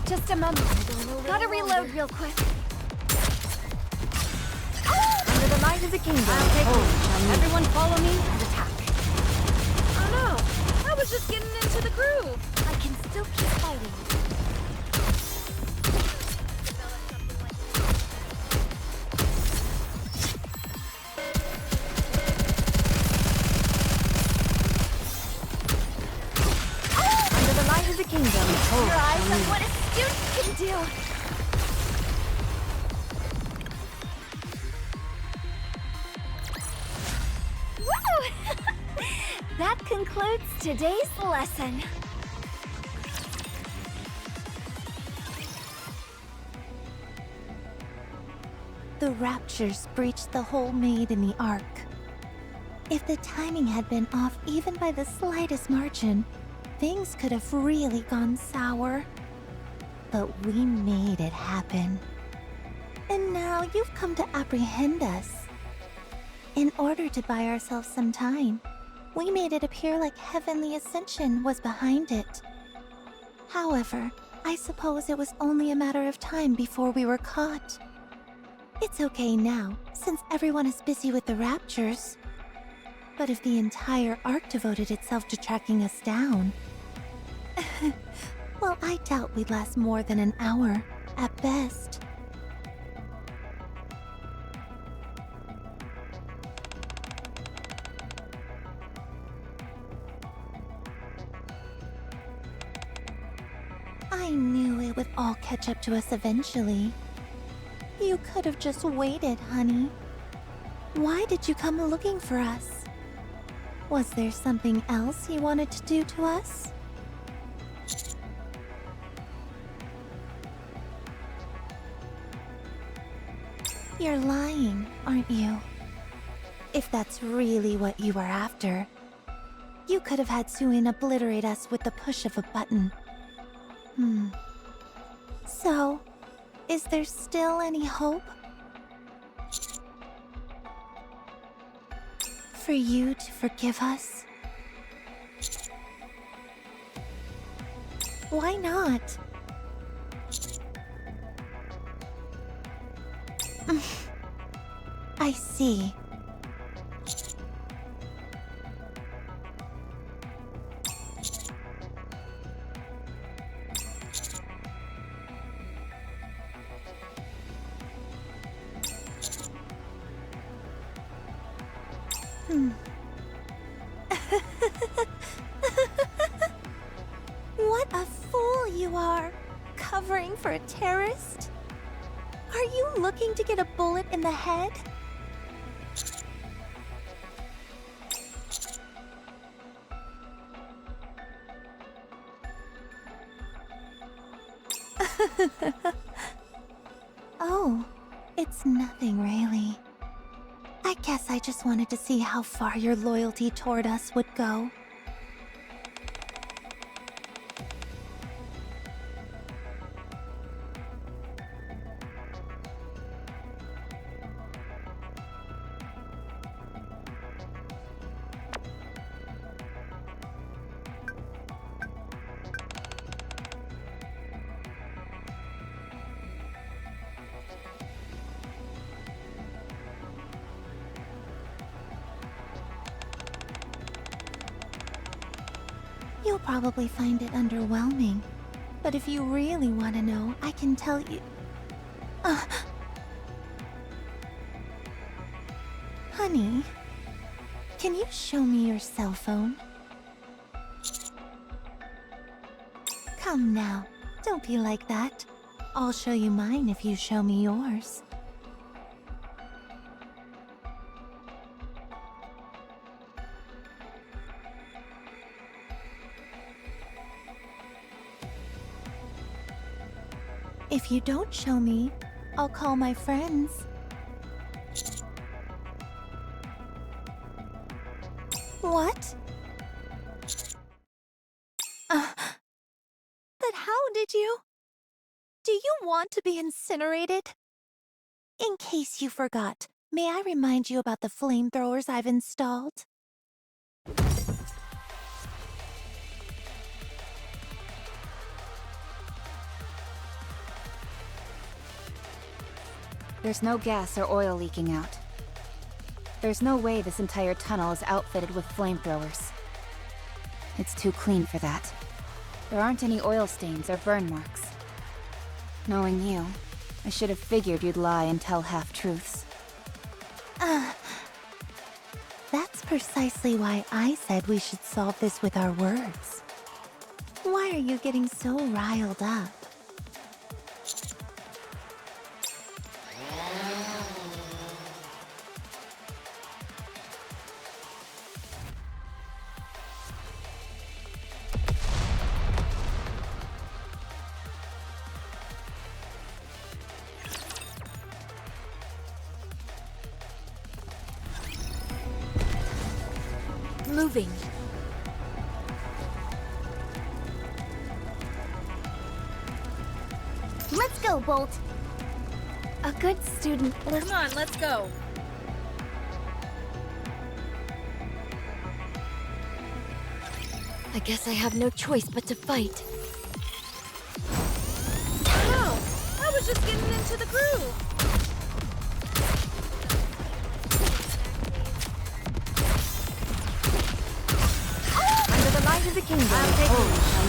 Just a moment. Gotta reload real quick. Under the light of the kingdom. I'll take it. Everyone follow me and attack. Oh no! I was just getting into the groove. I can still keep fighting. the kingdom. Your eyes on what a student can do! Woo! That concludes today's lesson. The Raptures breached the whole made in the Ark. If the timing had been off even by the slightest margin, things could have really gone sour. But we made it happen. And now you've come to apprehend us. In order to buy ourselves some time, we made it appear like Heavenly Ascension was behind it. However, I suppose it was only a matter of time before we were caught. It's okay now, since everyone is busy with the Raptures. But if the entire Ark devoted itself to tracking us down... well, I doubt we'd last more than an hour, at best. I knew it would all catch up to us eventually. You could have just waited, honey. Why did you come looking for us? Was there something else you wanted to do to us? You're lying, aren't you? If that's really what you were after, you could have had Suin obliterate us with the push of a button. So, is there still any hope? For you to forgive us? Why not? I see. What a fool you are! Covering for a terrorist? Are you looking to get a bullet in the head? Oh, it's nothing really. I guess I just wanted to see how far your loyalty toward us would go. You'll probably find it underwhelming, but if you really want to know, I can tell you. Honey, can you show me your cell phone? Come now, don't be like that. I'll show you mine if you show me yours. If you don't show me, I'll call my friends. What? But how did you? Do you want to be incinerated? In case you forgot, may I remind you about the flamethrowers I've installed? There's no gas or oil leaking out. There's no way this entire tunnel is outfitted with flamethrowers. It's too clean for that. There aren't any oil stains or burn marks. Knowing you, I should have figured you'd lie and tell half-truths. That's precisely why I said we should solve this with our words. Why are you getting so riled up? Moving. Let's go, Bolt. A good student. Come on, let's go. I guess I have no choice but to fight. No, I was just getting into the groove. Under the light of the kingdom. I'll take you.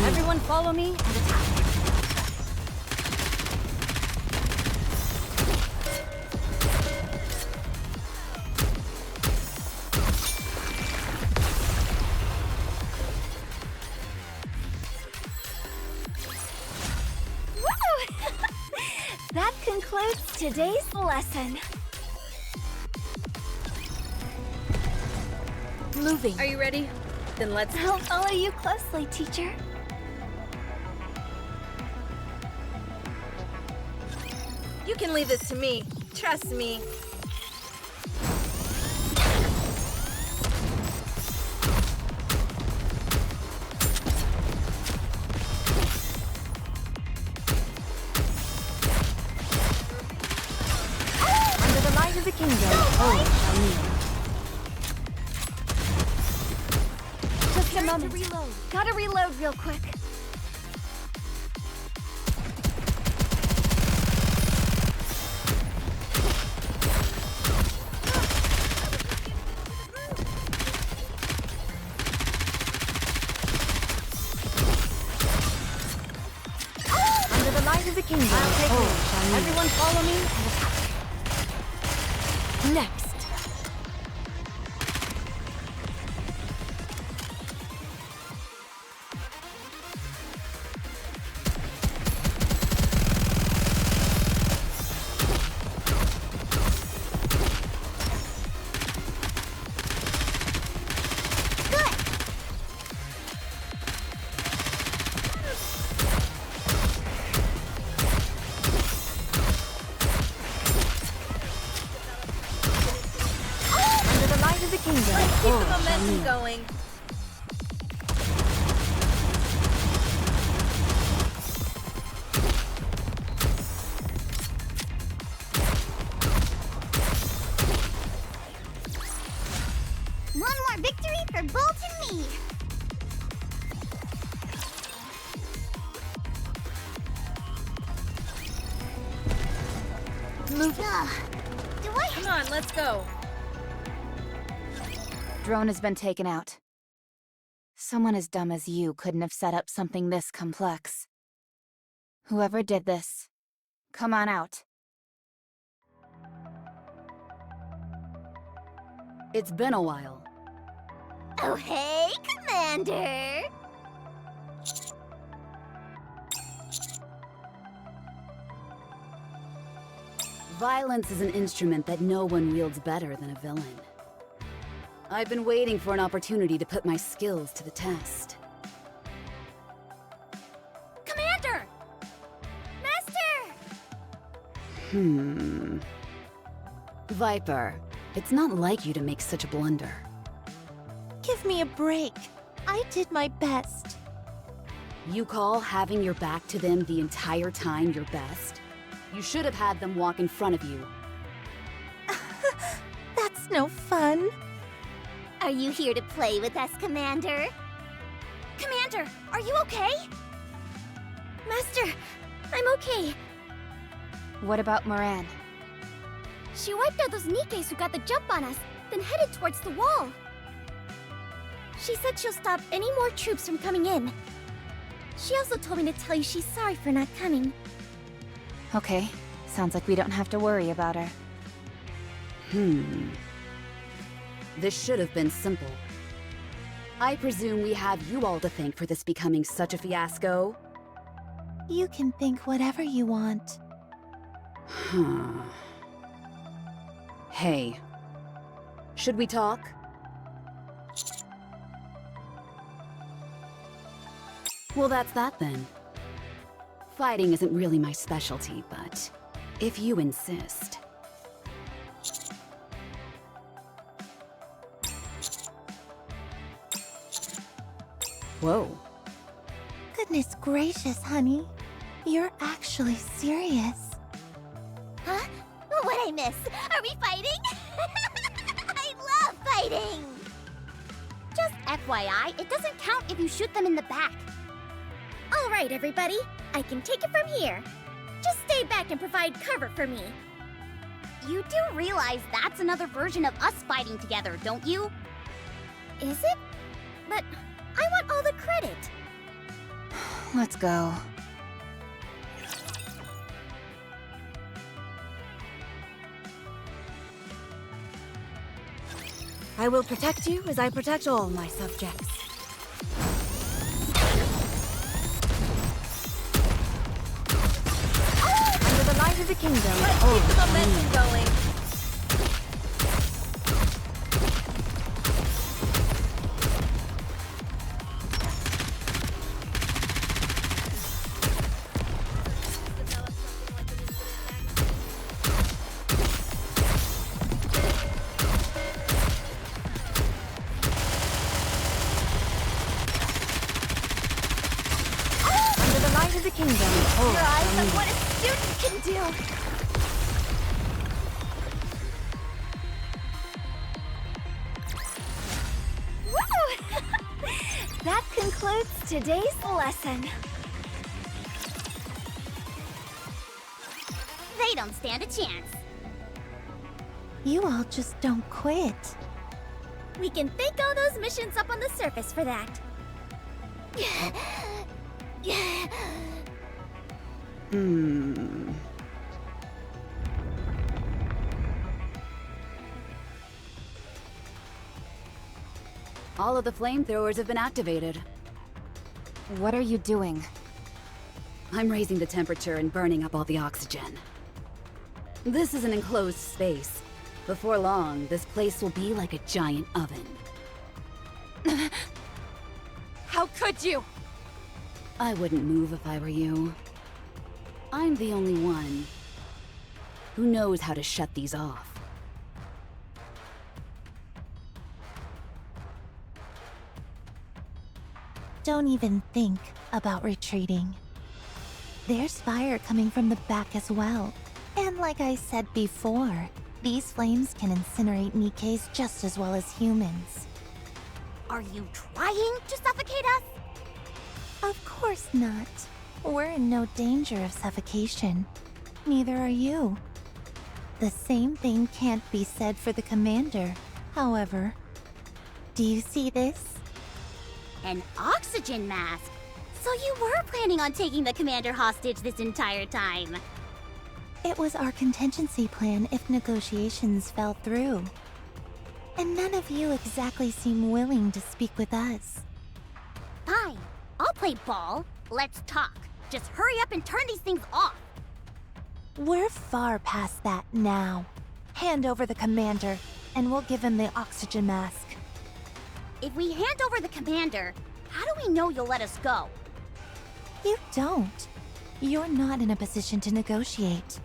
Everyone follow me and attack. That concludes today's lesson. Moving. Are you ready? Then let's... I'll follow you closely, teacher. You can leave this to me. Trust me. Under the light of the kingdom. Just a moment. Gotta reload real quick. Under the light of the kingdom. I'll take you. Everyone follow me and attack. Next. Let's keep the momentum going. One more victory for Bolt and me. Move. Do I? Come on, let's go. Drone has been taken out. Someone as dumb as you couldn't have set up something this complex. Whoever did this, come on out. It's been a while. Oh, hey, Commander! Violence is an instrument that no one wields better than a villain. I've been waiting for an opportunity to put my skills to the test. Commander! Master! Viper, it's not like you to make such a blunder. Give me a break. I did my best. You call having your back to them the entire time your best? You should have had them walk in front of you. That's no fun. Are you here to play with us, Commander? Commander, are you okay? Master, I'm okay. What about Moran? She wiped out those Nikkes who got the jump on us, then headed towards the wall. She said she'll stop any more troops from coming in. She also told me to tell you she's sorry for not coming. Okay, sounds like we don't have to worry about her. This should have been simple. I presume we have you all to thank for this becoming such a fiasco? You can think whatever you want. Hey. Should we talk? Well, that's that then. Fighting isn't really my specialty, but if you insist. Whoa. Goodness gracious, honey. You're actually serious. Huh? What'd I miss? Are we fighting? I love fighting! Just FYI, it doesn't count if you shoot them in the back. Alright, everybody. I can take it from here. Just stay back and provide cover for me. You do realize that's another version of us fighting together, don't you? Is it? But I want all the credit. Let's go. I will protect you as I protect all my subjects. Under the light of the kingdom. Let's keep the momentum going. The kingdom. Your eyes on what a student can do. Woo! That concludes today's lesson. They don't stand a chance. You all just don't quit. We can thank all those missions up on the surface for that. All of the flamethrowers have been activated. What are you doing? I'm raising the temperature and burning up all the oxygen. This is an enclosed space. Before long, this place will be like a giant oven. How could you? I wouldn't move if I were you. I'm the only one who knows how to shut these off. Don't even think about retreating. There's fire coming from the back as well. And like I said before, these flames can incinerate NIKKEs just as well as humans. Are you trying to suffocate us? Of course not. We're in no danger of suffocation. Neither are you. The same thing can't be said for the commander, however. Do you see this? An oxygen mask? So you were planning on taking the commander hostage this entire time? It was our contingency plan if negotiations fell through. And none of you exactly seem willing to speak with us. Fine. I'll play ball. Let's talk. Just hurry up and turn these things off. We're far past that now. Hand over the commander, and we'll give him the oxygen mask. If we hand over the commander, how do we know you'll let us go? You don't. You're not in a position to negotiate.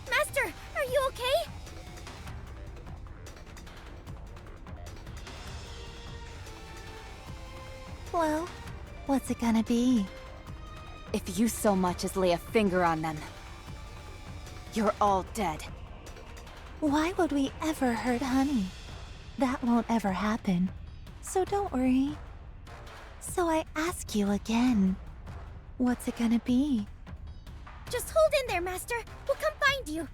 Master, are you okay? Well, what's it gonna be? If you so much as lay a finger on them, you're all dead. Why would we ever hurt Honey? That won't ever happen. So don't worry. So I ask you again, what's it gonna be? Just hold in there, Master. We'll come find you.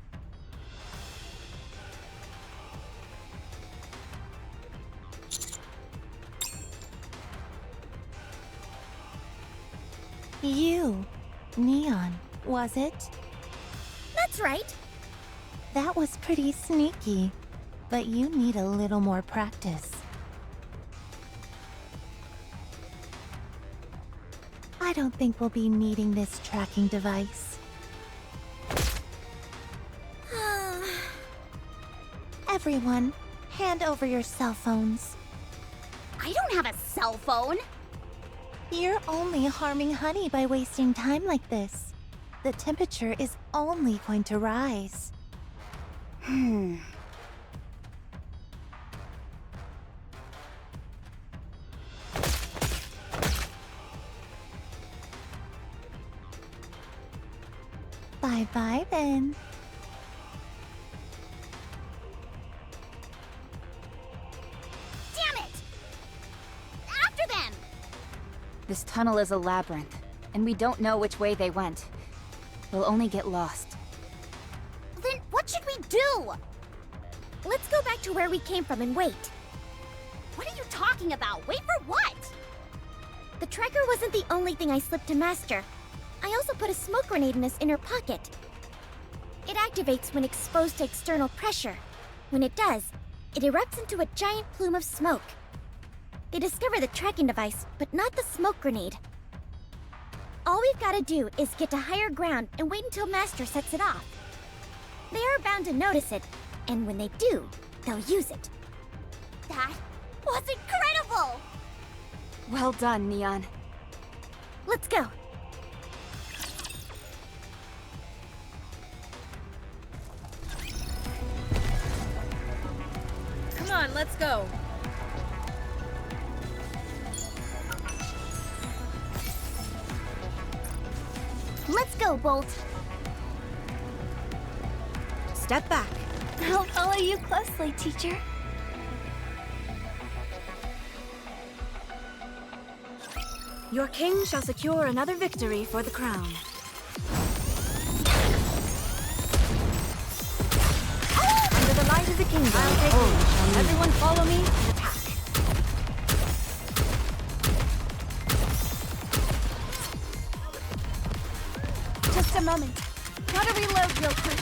You, Neon, was it? That's right. That was pretty sneaky, but you need a little more practice. I don't think we'll be needing this tracking device. Everyone, hand over your cell phones. I don't have a cell phone. You're only harming Honey by wasting time like this. The temperature is only going to rise. Bye-bye then. Damn it! After them! This tunnel is a labyrinth, and we don't know which way they went. We'll only get lost. Then what should we do? Let's go back to where we came from and wait. What are you talking about? Wait for what? The tracker wasn't the only thing I slipped to Master. I also put a smoke grenade in his inner pocket. It activates when exposed to external pressure. When it does, it erupts into a giant plume of smoke. They discover the tracking device, but not the smoke grenade. All we've got to do is get to higher ground and wait until Master sets it off. They are bound to notice it, and when they do, they'll use it. That was incredible! Well done, Neon. Let's go. Come on, let's go. Let's go, Bolt. Step back. I'll follow you closely, teacher. Your king shall secure another victory for the crown. Under the light of the kingdom, I'll take hold. Everyone follow me and attack. Just a moment. Gotta reload real quick.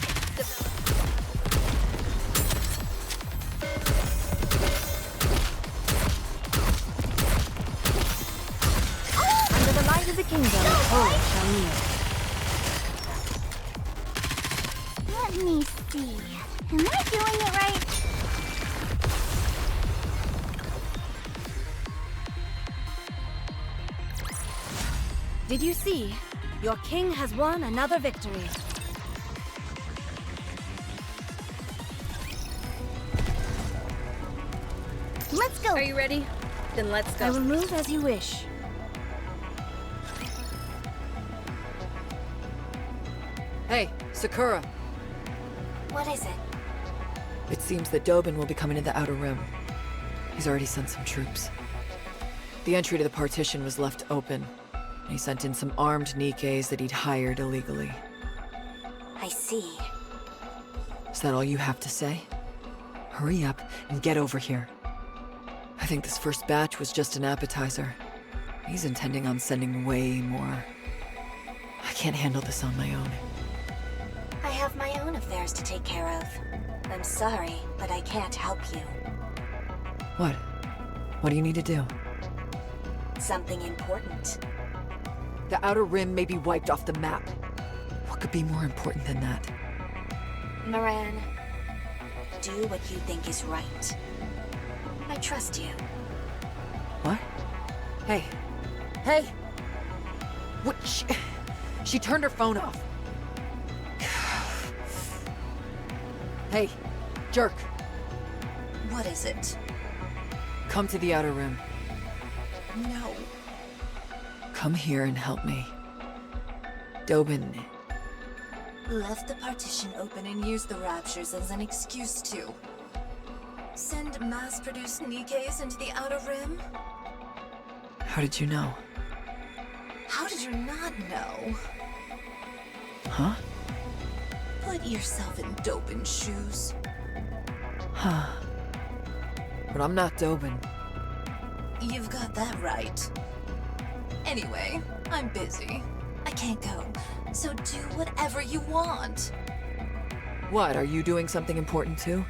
Under the light of the kingdom, hold shall kneel. Let me see. Am I doing it right? Did you see? Your king has won another victory. Let's go. Are you ready? Then let's go. I will move as you wish. Hey, Sakura. What is it? It seems that Dobin will be coming to the Outer Rim. He's already sent some troops. The entry to the partition was left open. He sent in some armed NIKKEs that he'd hired illegally. I see. Is that all you have to say? Hurry up and get over here. I think this first batch was just an appetizer. He's intending on sending way more. I can't handle this on my own. I have my own affairs to take care of. I'm sorry, but I can't help you. What? What do you need to do? Something important. The Outer Rim may be wiped off the map. What could be more important than that? Moran, do what you think is right. I trust you. What? Hey. Hey! What? She turned her phone off. Hey, jerk. What is it? Come to the Outer Rim. No. Come here and help me. Dobin. Left the partition open and used the Raptures as an excuse to send mass-produced NIKKEs into the Outer Rim? How did you know? How did you not know? Huh? Put yourself in Dobin's shoes. Huh. But I'm not Dobin. You've got that right. Anyway, I'm busy. I can't go, so do whatever you want. What, are you doing something important too?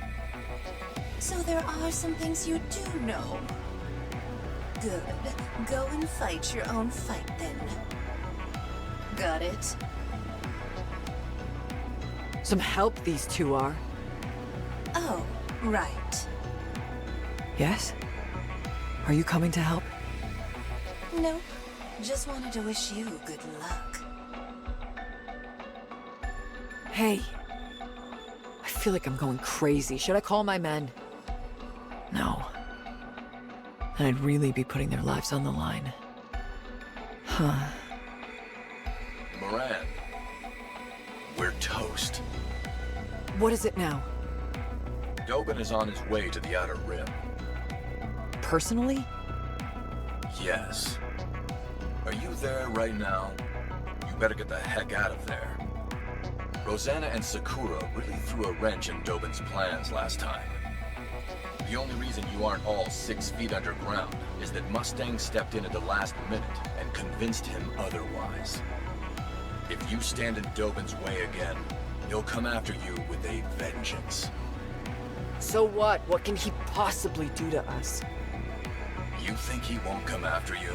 So there are some things you do know. Good. Go and fight your own fight then. Got it? Some help these two are. Oh, right. Yes? Are you coming to help? Nope. Just wanted to wish you good luck. Hey. I feel like I'm going crazy. Should I call my men? No. Then I'd really be putting their lives on the line. Huh. Moran. We're toast. What is it now? Dobin is on his way to the Outer Rim. Personally? Yes. Are you there right now? You better get the heck out of there. Rosanna and Sakura really threw a wrench in Dobin's plans last time. The only reason you aren't all 6 feet underground is that Mustang stepped in at the last minute and convinced him otherwise. If you stand in Dobin's way again, he'll come after you with a vengeance. So what? What can he possibly do to us? You think he won't come after you?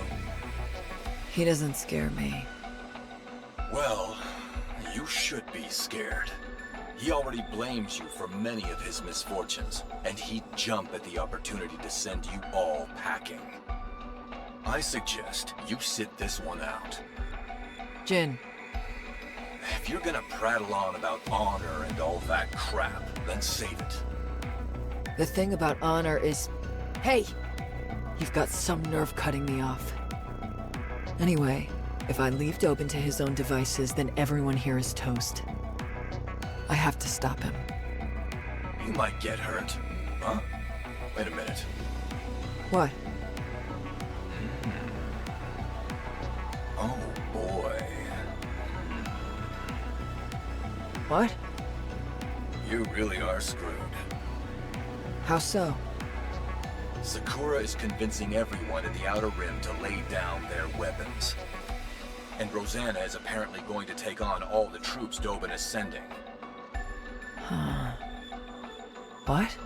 He doesn't scare me. Well, you should be scared. He already blames you for many of his misfortunes, and he'd jump at the opportunity to send you all packing. I suggest you sit this one out. Jin. If you're gonna prattle on about honor and all that crap, then save it. The thing about honor is... Hey! You've got some nerve cutting me off. Anyway, if I leave Dobin to his own devices, then everyone here is toast. I have to stop him. You might get hurt. Huh? Wait a minute. What? Oh, boy. What? You really are screwed. How so? Sakura is convincing everyone in the Outer Rim to lay down their weapons. And Rosanna is apparently going to take on all the troops Dobin is sending. Huh. What?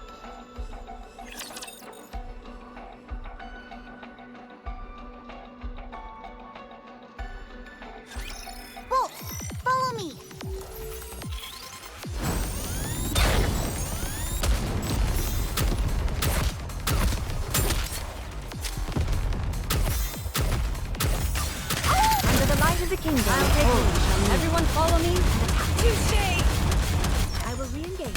Wolf, follow me! Under the light of the kingdom. Everyone follow me. Touché! I will re-engage.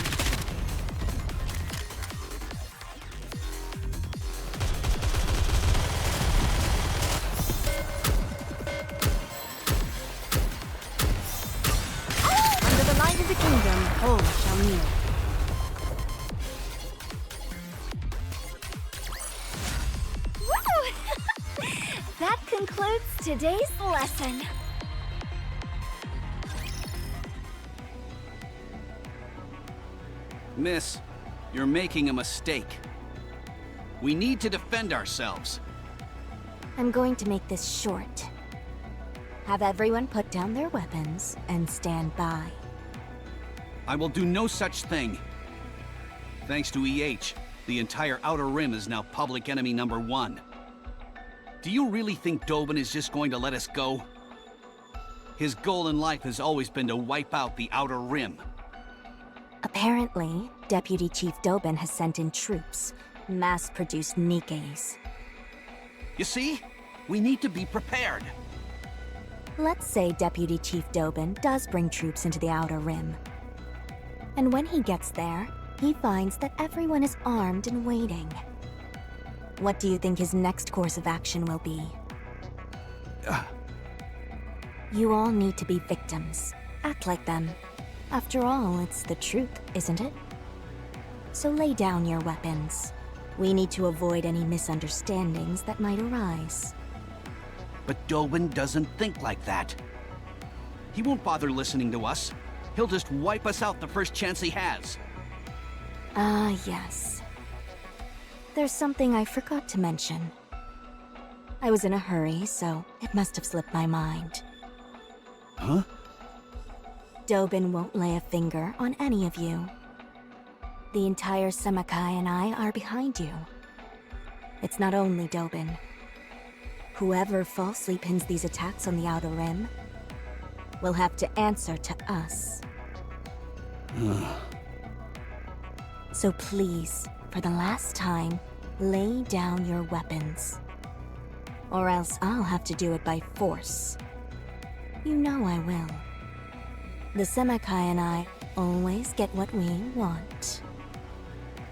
Under the light of the kingdom, all shall kneel. Woo! That concludes today's lesson. Miss, you're making a mistake. We need to defend ourselves. I'm going to make this short. Have everyone put down their weapons and stand by. I will do no such thing. Thanks to EH, the entire Outer Rim is now public enemy #1. Do you really think Dobin is just going to let us go? His goal in life has always been to wipe out the Outer Rim. Apparently, Deputy Chief Dobin has sent in troops, mass-produced NIKKEs. You see? We need to be prepared. Let's say Deputy Chief Dobin does bring troops into the Outer Rim. And when he gets there, he finds that everyone is armed and waiting. What do you think his next course of action will be? You all need to be victims. Act like them. After all, it's the truth, isn't it? So lay down your weapons. We need to avoid any misunderstandings that might arise. But Dobin doesn't think like that. He won't bother listening to us. He'll just wipe us out the first chance he has. Ah, yes. There's something I forgot to mention. I was in a hurry, so it must have slipped my mind. Huh? Dobin won't lay a finger on any of you. The entire Semakai and I are behind you. It's not only Dobin. Whoever falsely pins these attacks on the Outer Rim will have to answer to us. So please, for the last time, lay down your weapons. Or else I'll have to do it by force. You know I will. The Semakai and I always get what we want.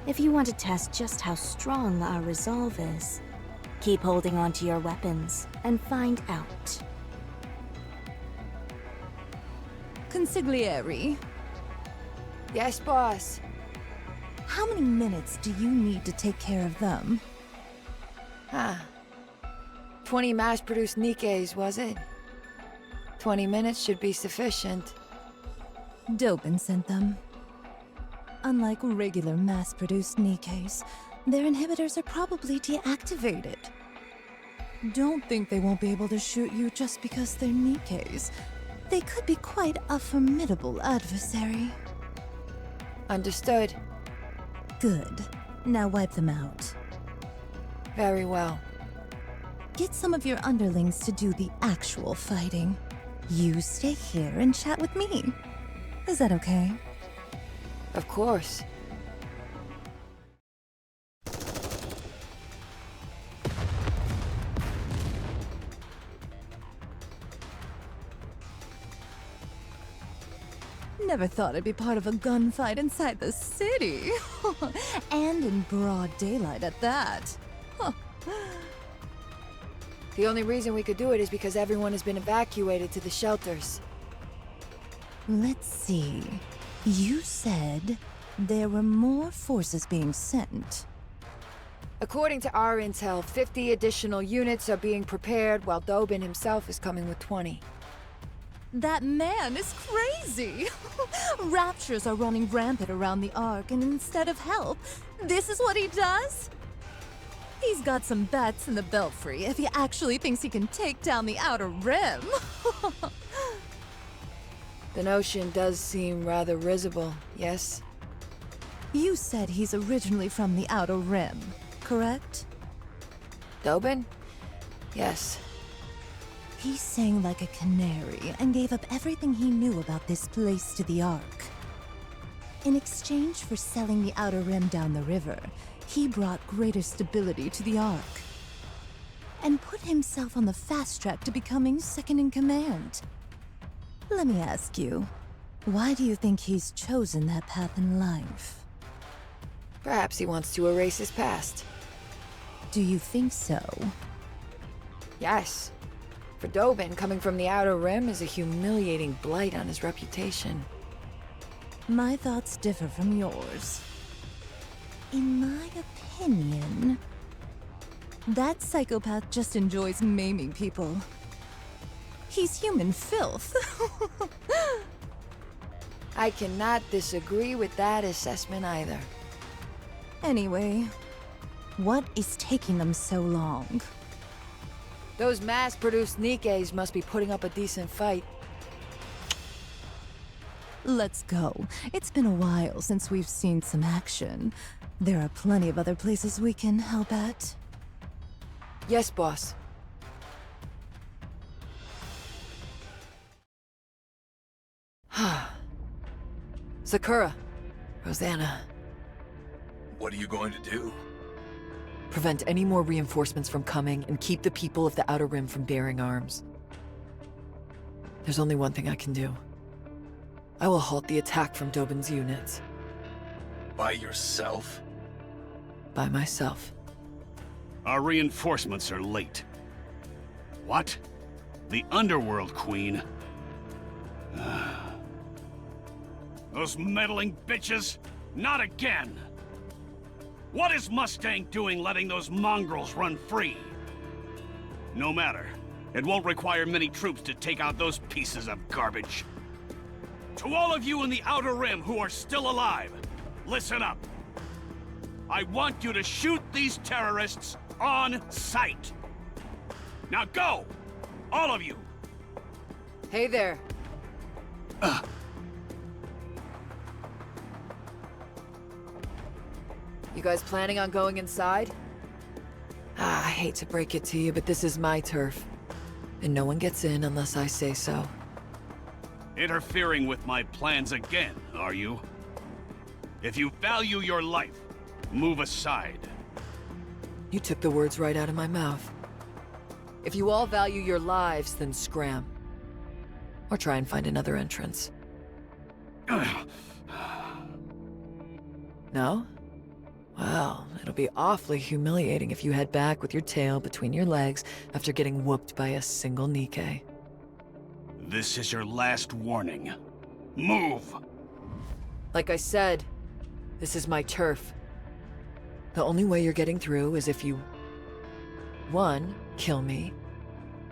If you want to test just how strong our resolve is, keep holding on to your weapons and find out. Consigliere. Yes, boss. How many minutes do you need to take care of them? 20 mass-produced Nikkes, was it? 20 minutes should be sufficient. Dobin sent them. Unlike regular mass-produced Nikkes, their inhibitors are probably deactivated. Don't think they won't be able to shoot you just because they're Nikkes. They could be quite a formidable adversary. Understood. Good. Now wipe them out. Very well. Get some of your underlings to do the actual fighting. You stay here and chat with me. Is that okay? Of course. Never thought I'd be part of a gunfight inside the city. And in broad daylight at that. The only reason we could do it is because everyone has been evacuated to the shelters. Let's see. You said there were more forces being sent. According to our intel, 50 additional units are being prepared while Dobin himself is coming with 20. That man is crazy! Raptures are running rampant around the Ark, and instead of help, this is what he does? He's got some bats in the belfry if he actually thinks he can take down the Outer Rim. The notion does seem rather risible, yes? You said he's originally from the Outer Rim, correct? Dobin? Yes. He sang like a canary and gave up everything he knew about this place to the Ark. In exchange for selling the Outer Rim down the river, he brought greater stability to the Ark. And put himself on the fast track to becoming second in command. Let me ask you, why do you think he's chosen that path in life? Perhaps he wants to erase his past. Do you think so? Yes. For Dobin, coming from the Outer Rim is a humiliating blight on his reputation. My thoughts differ from yours. In my opinion, that psychopath just enjoys maiming people. He's human filth. I cannot disagree with that assessment either. Anyway, what is taking them so long? Those mass-produced Nikkes must be putting up a decent fight. Let's go. It's been a while since we've seen some action. There are plenty of other places we can help at. Yes, boss. Sakura. Rosanna. What are you going to do? Prevent any more reinforcements from coming and keep the people of the Outer Rim from bearing arms. There's only one thing I can do. I will halt the attack from Dobin's units. By yourself? By myself. Our reinforcements are late. What? The Underworld Queen? Those meddling bitches? Not again! What is Mustang doing letting those mongrels run free? No matter. It won't require many troops to take out those pieces of garbage. To all of you in the Outer Rim who are still alive, listen up. I want you to shoot these terrorists on sight. Now go! All of you! Hey there. You guys planning on going inside? I hate to break it to you, but this is my turf. And no one gets in unless I say so. Interfering with my plans again, are you? If you value your life, move aside. You took the words right out of my mouth. If you all value your lives, then scram. Or try and find another entrance. No? Well, it'll be awfully humiliating if you head back with your tail between your legs after getting whooped by a single NIKKE. This is your last warning. Move! Like I said, this is my turf. The only way you're getting through is if you... 1, kill me,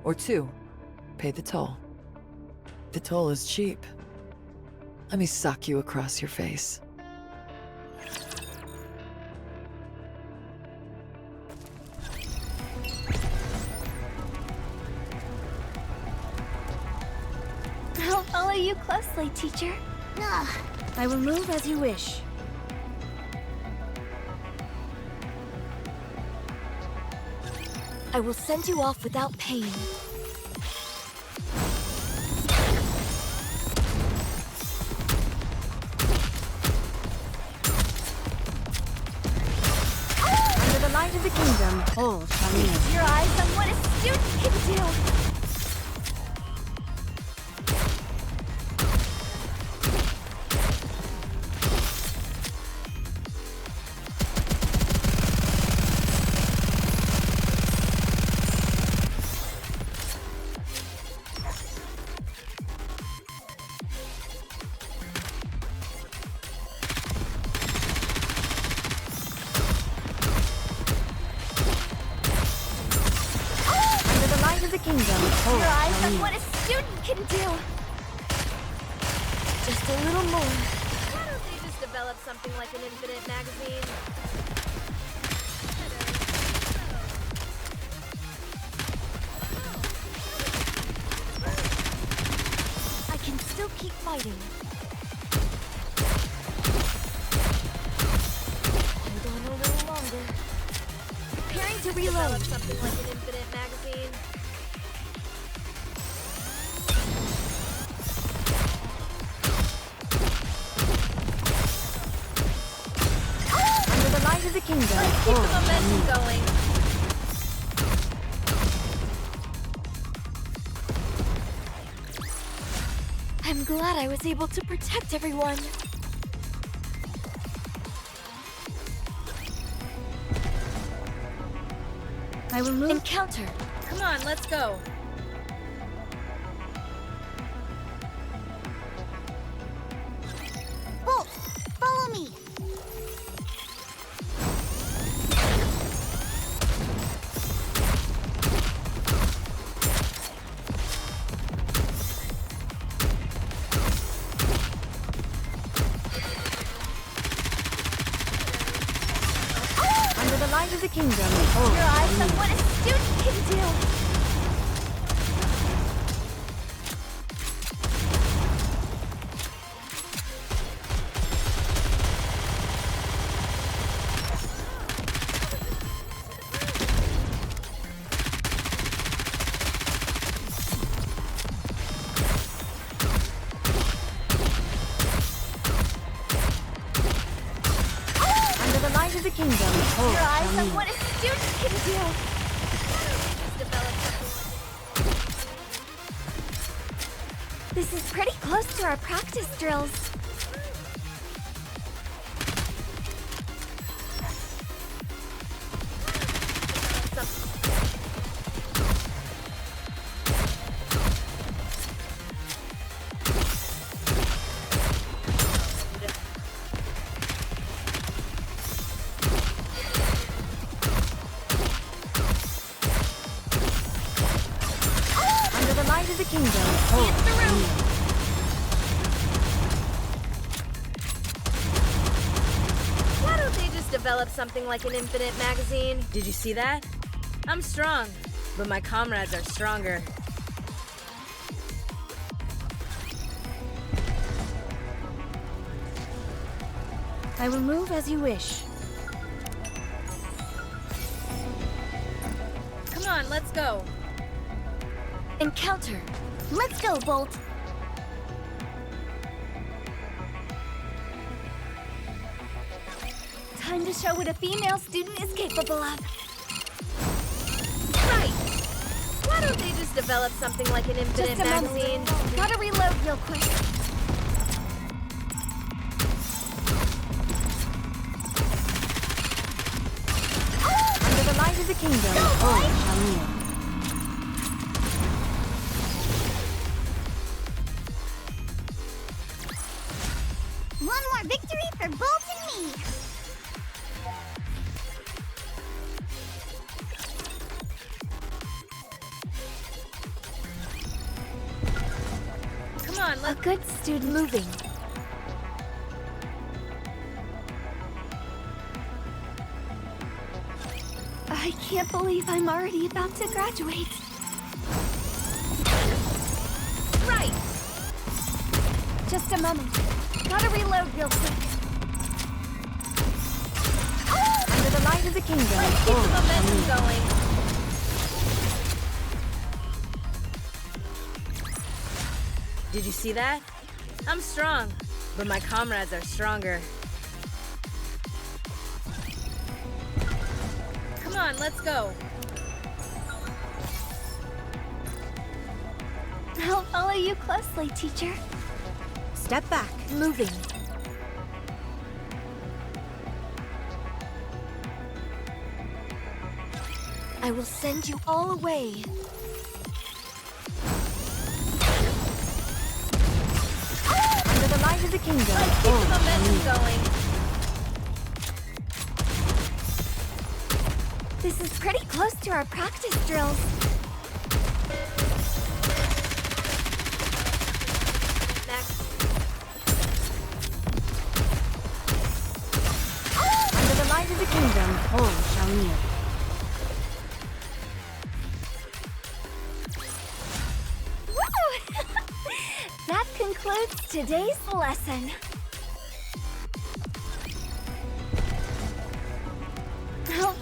or 2, pay the toll. The toll is cheap. Let me sock you across your face. I'll follow you closely, teacher. I will move as you wish. I will send you off without pain. Under the light of the kingdom, all shall live. Your eyes on what a student can do. The kingdom. Your eyes on what a student can do. Just a little more. Why don't they just develop something like an infinite magazine? I can still keep fighting. Hold on a little longer. Preparing to reload. Develop something like an infinite magazine. The kingdom. Let's keep the momentum going. I'm glad I was able to protect everyone. I will move. Encounter. Come on, let's go. Bolt, follow me. Under the light of the kingdom. Your eyes on what a student can do. The kingdom. Your eyes on what a student can do. This is pretty close to our practice drills. The kingdom. Hit the room. Why don't they just develop something like an infinite magazine? Did you see that? I'm strong, but my comrades are stronger. I will move as you wish. Come on, let's go. Encounter. Let's go, Bolt. Time to show what a female student is capable of. Right! Why don't they just develop something like an infinite Just a moment. magazine? Gotta reload real quick. Under the light of the kingdom, all shall kneel. One more victory for Bolt and me. Come on, A let's... good student moving. I can't believe I'm already about to graduate. Right! Just a moment. Gotta reload real quick. Under the light of the kingdom, Let's keep all the shall momentum kneel. going. Did you see that? I'm strong, but my comrades are stronger. Come on, let's go. I'll follow you closely, teacher. Step back. Moving. I will send you all away. Under the light of the kingdom, Let's keep all the shall momentum kneel. going. This is pretty close to our practice drills. Next. Under the light of the kingdom, all shall kneel. Woo! That concludes today's lesson.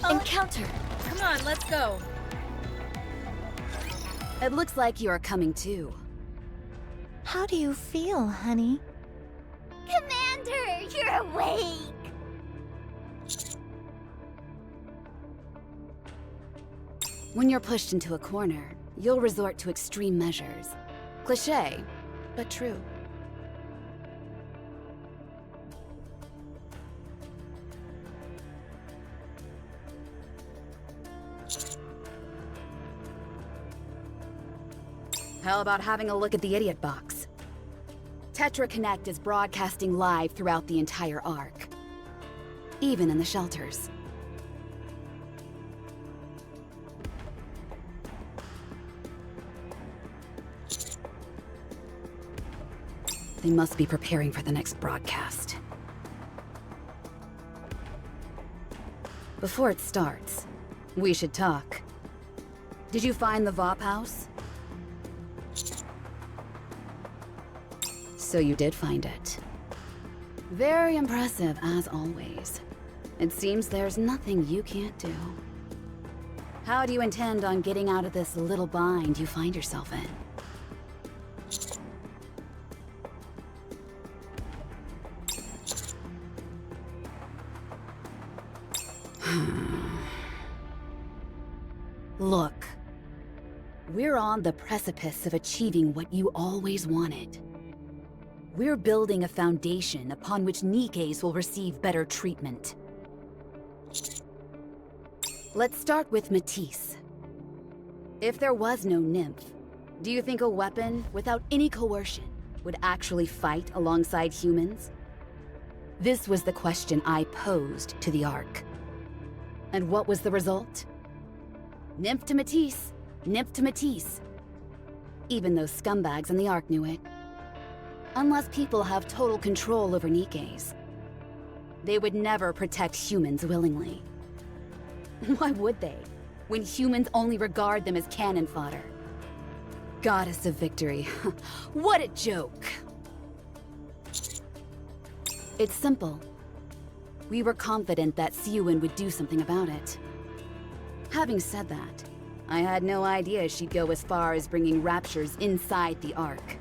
Encounter. Come on, let's go. It looks like you are coming too. How do you feel, honey? Commander, you're awake. When you're pushed into a corner, you'll resort to extreme measures. Cliché, but true. How about having a look at the idiot box? Tetra Connect is broadcasting live throughout the entire Ark. Even in the shelters. They must be preparing for the next broadcast. Before it starts, we should talk. Did you find the VOP house? So you did find it. Very impressive, as always. It seems there's nothing you can't do. How do you intend on getting out of this little bind you find yourself in? Look, we're on the precipice of achieving what you always wanted. We're building a foundation upon which NIKKEs will receive better treatment. Let's start with Matisse. If there was no nymph, do you think a weapon without any coercion would actually fight alongside humans? This was the question I posed to the Ark. And what was the result? Nymph to Matisse, nymph to Matisse. Even those scumbags in the Ark knew it. Unless people have total control over NIKKEs, they would never protect humans willingly. Why would they, when humans only regard them as cannon fodder? Goddess of victory. What a joke! It's simple. We were confident that Siwin would do something about it. Having said that, I had no idea she'd go as far as bringing raptures inside the Ark.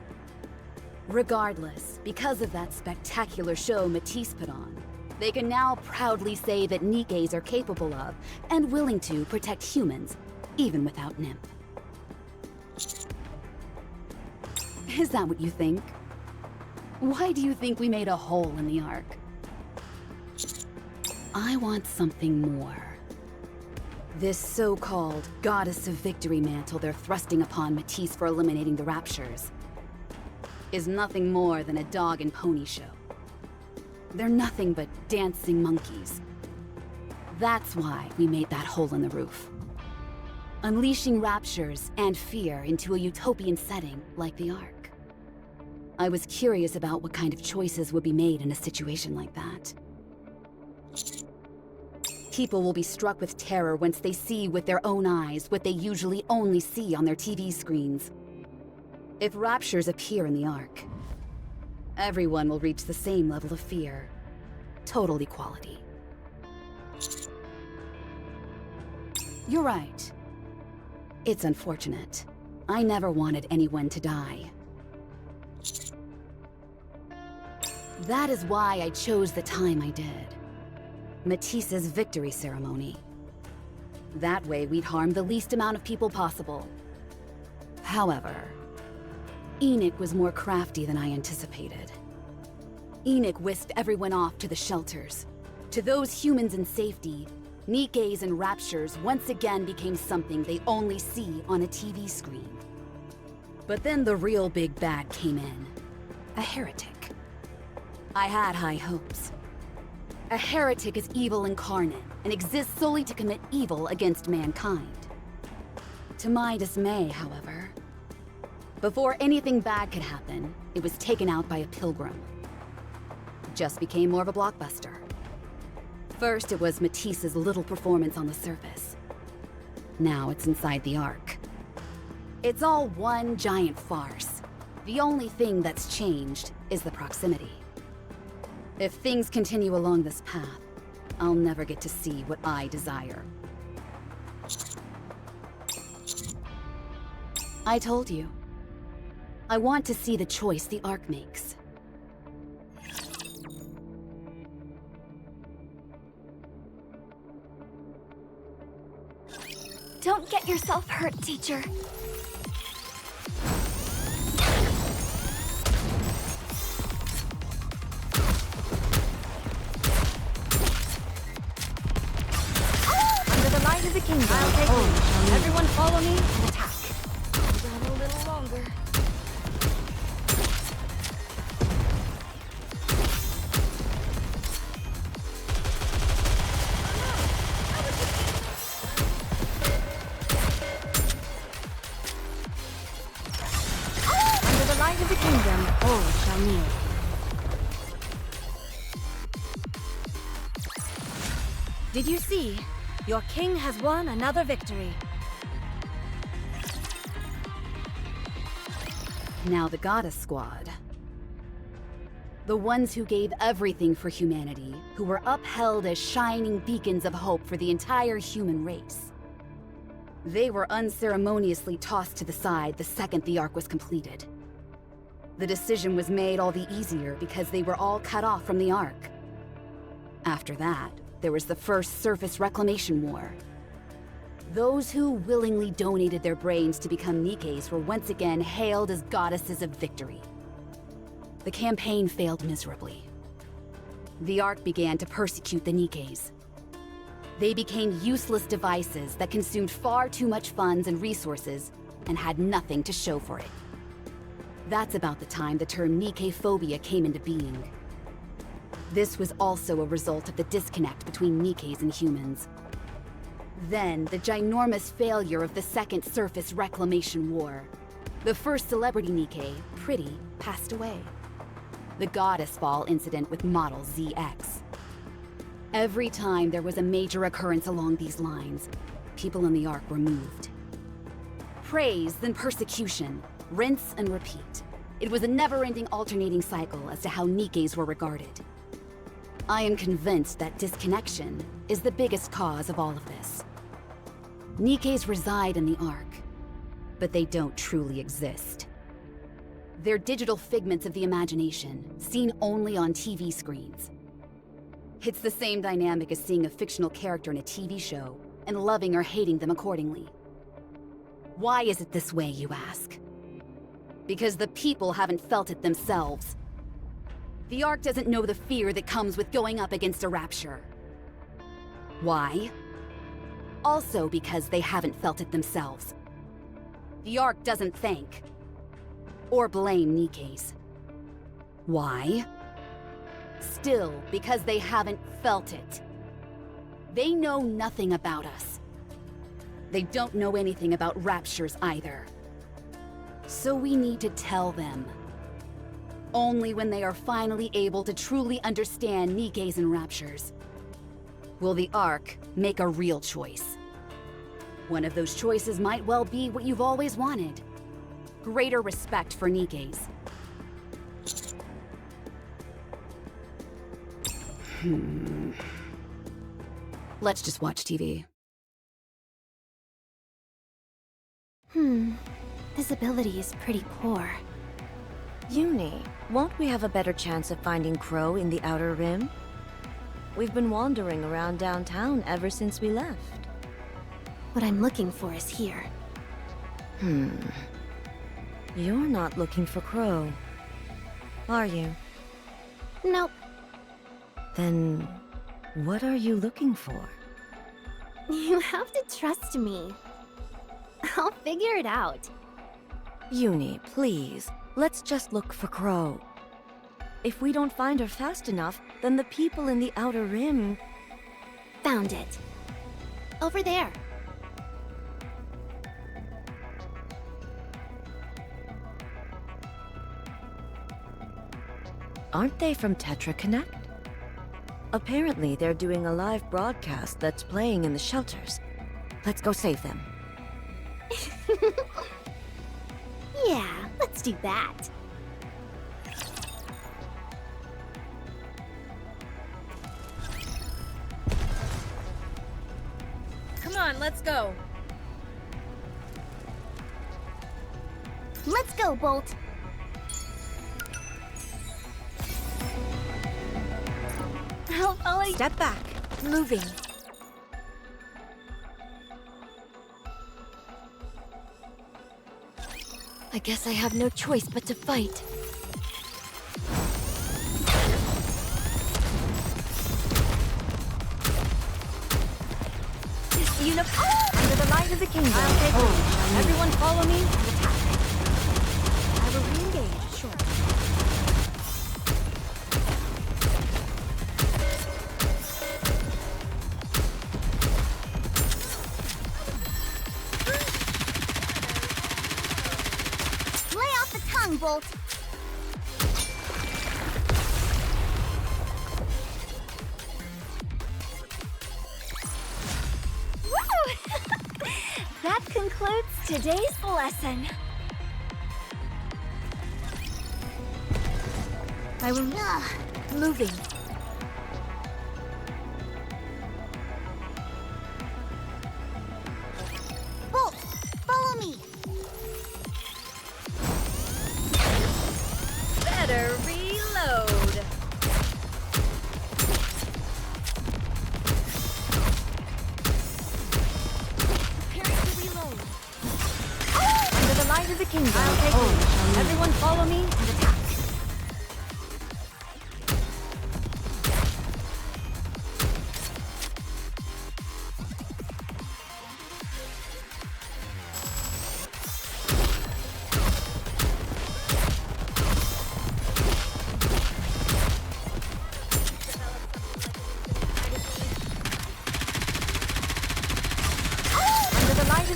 Regardless, because of that spectacular show Matisse put on, they can now proudly say that NIKKEs are capable of, and willing to, protect humans, even without nymph. Is that what you think? Why do you think we made a hole in the Ark? I want something more. This so-called Goddess of Victory mantle they're thrusting upon Matisse for eliminating the Raptures is nothing more than a dog and pony show. They're nothing but dancing monkeys. That's why we made that hole in the roof. Unleashing raptures and fear into a utopian setting like the Ark. I was curious about what kind of choices would be made in a situation like that. People will be struck with terror once they see with their own eyes what they usually only see on their TV screens. If raptures appear in the Ark, everyone will reach the same level of fear. Total equality. You're right. It's unfortunate. I never wanted anyone to die. That is why I chose the time I did. Matisse's victory ceremony. That way we'd harm the least amount of people possible. However, Enoch was more crafty than I anticipated. Enoch whisked everyone off to the shelters. To those humans in safety, NIKKEs and raptures once again became something they only see on a TV screen. But then the real big bad came in. A heretic. I had high hopes. A heretic is evil incarnate and exists solely to commit evil against mankind. To my dismay, however, before anything bad could happen, it was taken out by a pilgrim. It just became more of a blockbuster. First, it was Matisse's little performance on the surface. Now it's inside the Ark. It's all one giant farce. The only thing that's changed is the proximity. If things continue along this path, I'll never get to see what I desire. I told you. I want to see the choice the Ark makes. Don't get yourself hurt, teacher. Under the light of the kingdom. I'll take it. Everyone follow me and attack. Hold on a little longer. Under the light of the kingdom, all shall kneel. Did you see? Your king has won another victory. Now the Goddess Squad. The ones who gave everything for humanity, who were upheld as shining beacons of hope for the entire human race. They were unceremoniously tossed to the side the second the Ark was completed. The decision was made all the easier because they were all cut off from the Ark. After that, there was the first surface reclamation war. Those who willingly donated their brains to become NIKKEs were once again hailed as goddesses of victory. The campaign failed miserably. The Ark began to persecute the NIKKEs. They became useless devices that consumed far too much funds and resources and had nothing to show for it. That's about the time the term NIKKE-phobia came into being. This was also a result of the disconnect between NIKKEs and humans. Then, the ginormous failure of the Second Surface Reclamation War. The first celebrity NIKKE, Pretty, passed away. The Goddess Fall incident with model ZX. Every time there was a major occurrence along these lines, people in the Ark were moved. Praise, then persecution, rinse and repeat. It was a never-ending alternating cycle as to how NIKKEs were regarded. I am convinced that disconnection is the biggest cause of all of this. NIKKEs reside in the Ark, but they don't truly exist. They're digital figments of the imagination, seen only on TV screens. It's the same dynamic as seeing a fictional character in a TV show and loving or hating them accordingly. Why is it this way, you ask? Because the people haven't felt it themselves. The Ark doesn't know the fear that comes with going up against a rapture. Why? Also because they haven't felt it themselves. The Ark doesn't thank or blame NIKKEs. Why? Still, because they haven't felt it. They know nothing about us. They don't know anything about raptures either. So we need to tell them. Only when they are finally able to truly understand NIKKEs and raptures will the Ark make a real choice. One of those choices might well be what you've always wanted. Greater respect for NIKKEs. Let's just watch TV. Visibility is pretty poor. Uni, won't we have a better chance of finding Crow in the Outer Rim? We've been wandering around downtown ever since we left. What I'm looking for is here. You're not looking for Crow, are you? Nope. Then, what are you looking for? You have to trust me. I'll figure it out. Uni, please, let's just look for Crow. If we don't find her fast enough, then the people in the Outer Rim... Found it. Over there. Aren't they from Tetra Connect? Apparently, they're doing a live broadcast that's playing in the shelters. Let's go save them. Yeah, let's do that. Come on, let's go. Let's go, Bolt. I'll follow you. Step back. Moving. I guess I have no choice but to fight. This under the light of the kingdom. I'll take lead. Everyone follow me and attack. I will re-engage shortly. Bolt. Woo! That concludes today's lesson. I will moving. Bolt, follow me. Better reload. Preparing to reload. Under the light of the kingdom. I'll take lead. Everyone follow me and attack.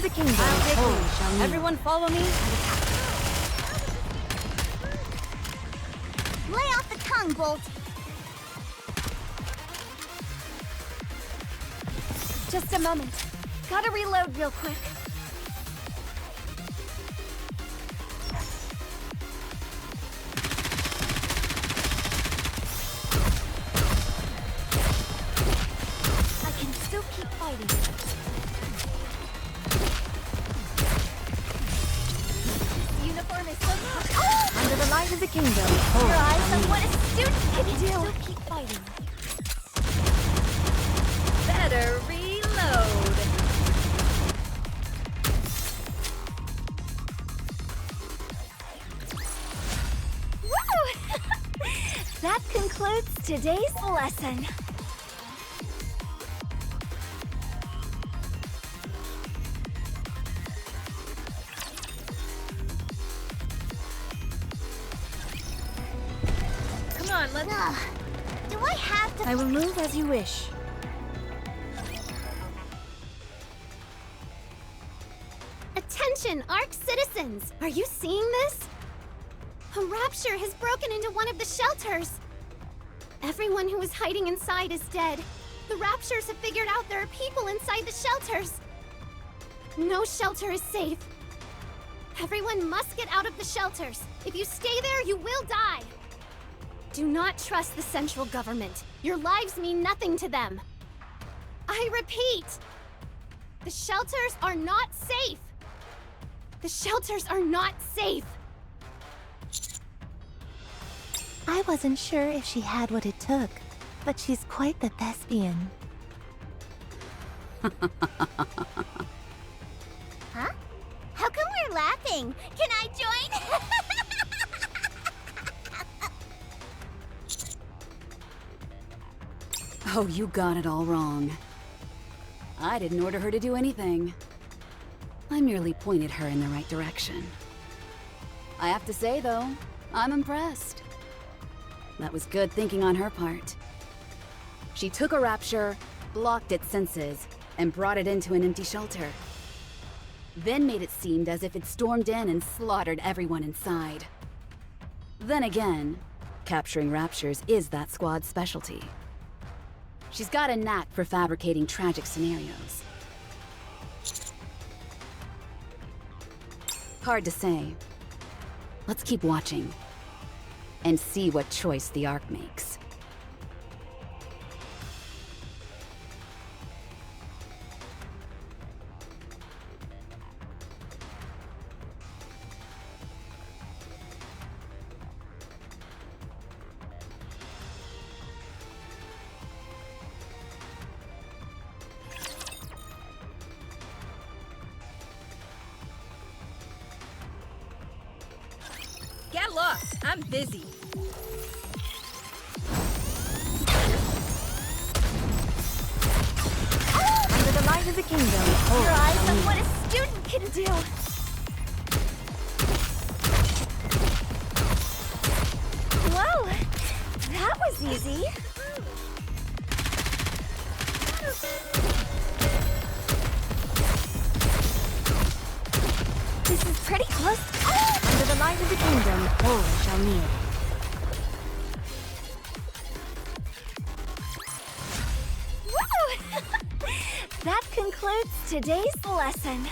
The kingdom. I'll take lead. Everyone follow me and attack. Lay off the tongue, Bolt. Just a moment. Gotta reload real quick. I can still keep fighting. of the kingdom. Your eyes on what a student can do. Still keep fighting. Better reload. Woo! That concludes today's lesson. Come on, let's... Do I have to... I will move as you wish. Attention, Ark citizens! Are you seeing this? A rapture has broken into one of the shelters. Everyone who was hiding inside is dead. The raptures have figured out there are people inside the shelters. No shelter is safe. Everyone must get out of the shelters. If you stay there, you will die. Do not trust the central government. Your lives mean nothing to them. I repeat, the shelters are not safe. The shelters are not safe. I wasn't sure if she had what it took, but she's quite the thespian. Huh? How come we're laughing? Can I join? Oh, you got it all wrong. I didn't order her to do anything. I merely pointed her in the right direction. I have to say, though, I'm impressed. That was good thinking on her part. She took a rapture, blocked its senses, and brought it into an empty shelter. Then made it seem as if it stormed in and slaughtered everyone inside. Then again, capturing raptures is that squad's specialty. She's got a knack for fabricating tragic scenarios. Hard to say. Let's keep watching and see what choice the Ark makes. Get lost. I'm busy. Under the light of the kingdom. Your eyes on what a student can do. Whoa, that was easy. This is pretty close. Under the light of the kingdom, all shall kneel. Woo! That concludes today's lesson.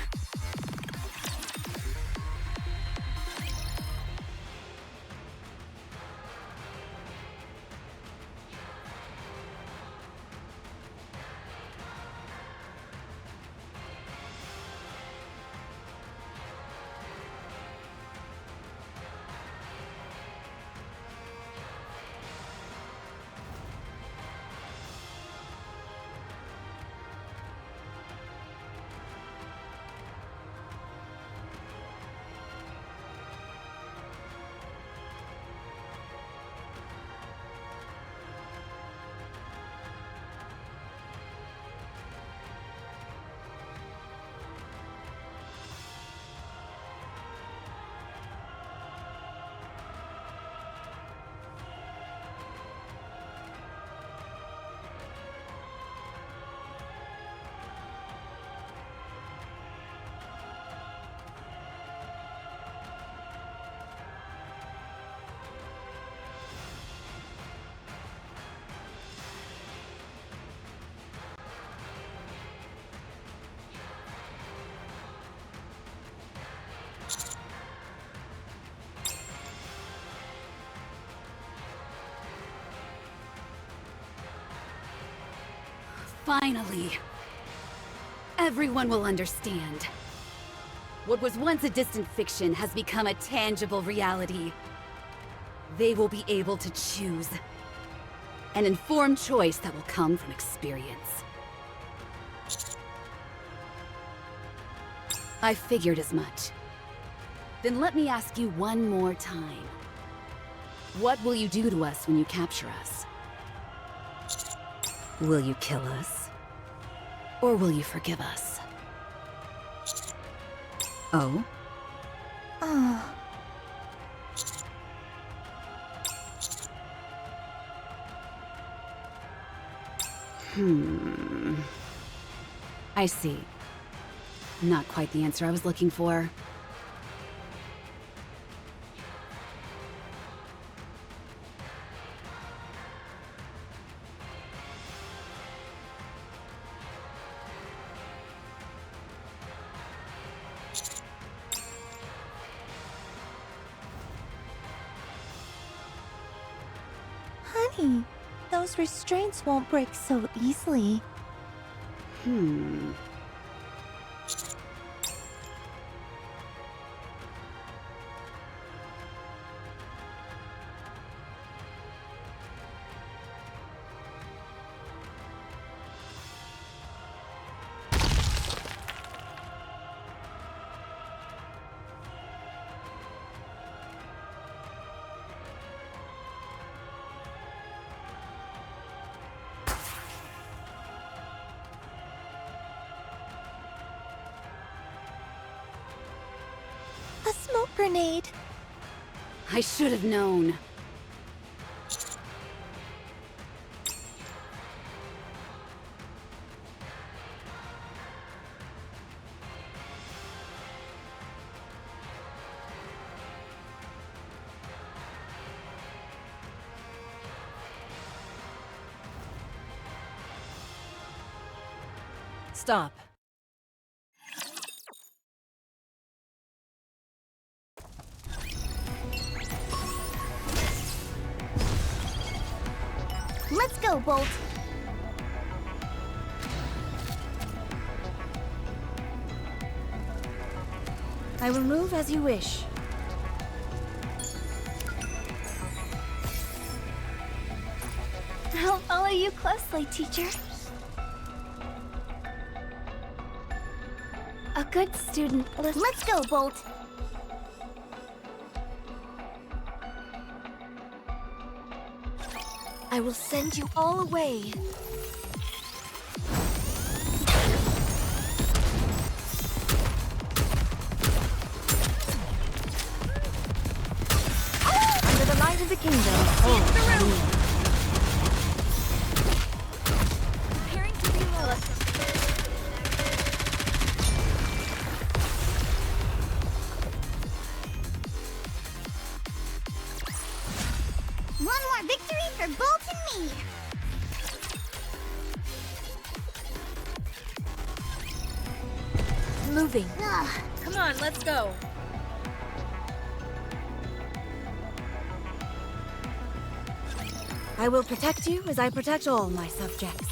Finally, everyone will understand. What was once a distant fiction has become a tangible reality. they will be able to choose. An informed choice that will come from experience. I figured as much. Then let me ask you one more time. What will you do to us when you capture us? Will you kill us? Or will you forgive us? Oh? Oh. I see. Not quite the answer I was looking for. Honey, those restraints won't break so easily. A smoke grenade. I should have known. Stop. Let's go, Bolt. I will move as you wish. I'll follow you closely, teacher. A good student. Let's go, Bolt. I will send you all away. Under the light of the kingdom. Preparing to reload. One more victory for Bolt and me. Moving. Ugh. Come on, let's go. I will protect you as I protect all my subjects.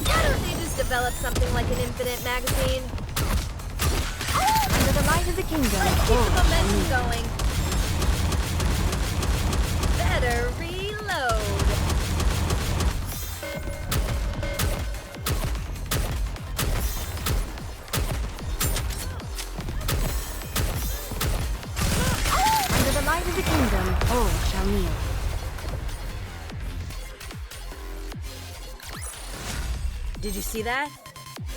Why don't they just develop something like an infinite magazine? Under the light of the kingdom. Let's keep the momentum going. Better reload. Under the light of the kingdom, all shall kneel. Did you see that?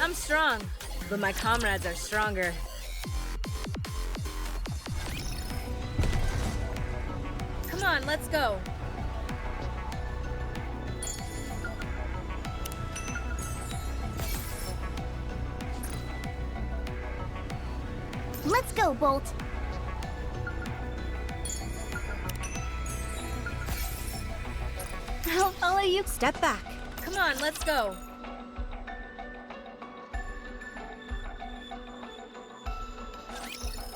I'm strong, but my comrades are stronger. Come on, let's go. Let's go, Bolt. I'll follow you. Step back. Come on, let's go.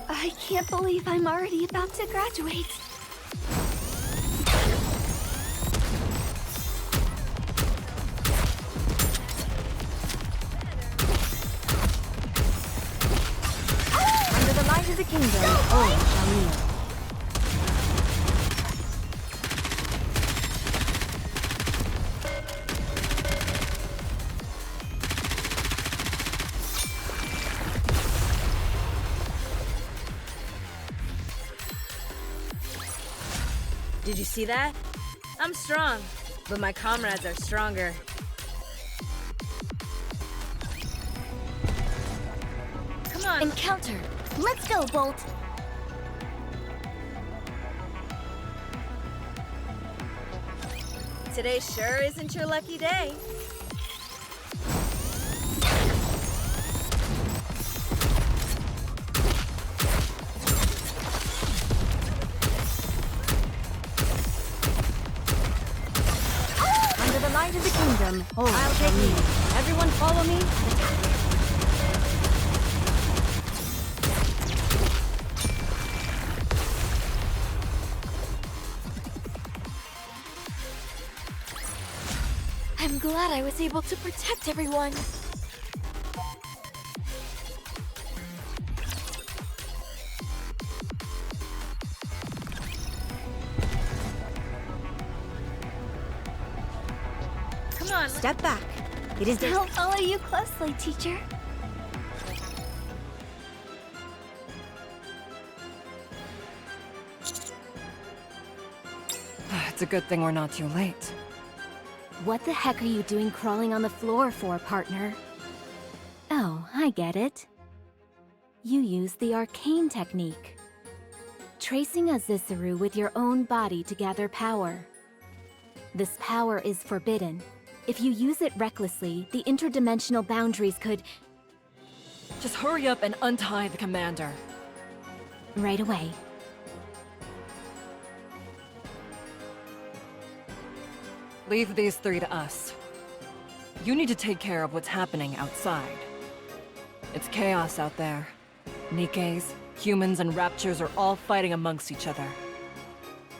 I can't believe I'm already about to graduate. Under the light of the kingdom, all shall kneel. Did you see that? I'm strong, but my comrades are stronger. Come on. Encounter. Let's go, Bolt. Today sure isn't your lucky day. Under the light of the kingdom, I'll take me. Everyone follow me. I'm glad I was able to protect everyone. Come on. Step back. It is I'll follow you closely, teacher. It's a good thing we're not too late. What the heck are you doing crawling on the floor for, partner? Oh, I get it. You use the arcane technique. Tracing a Zissuru with your own body to gather power. This power is forbidden. If you use it recklessly, the interdimensional boundaries could... Just hurry up and untie the commander. Right away. Leave these three to us. You need to take care of what's happening outside. It's chaos out there. Nikkes, humans, and raptures are all fighting amongst each other.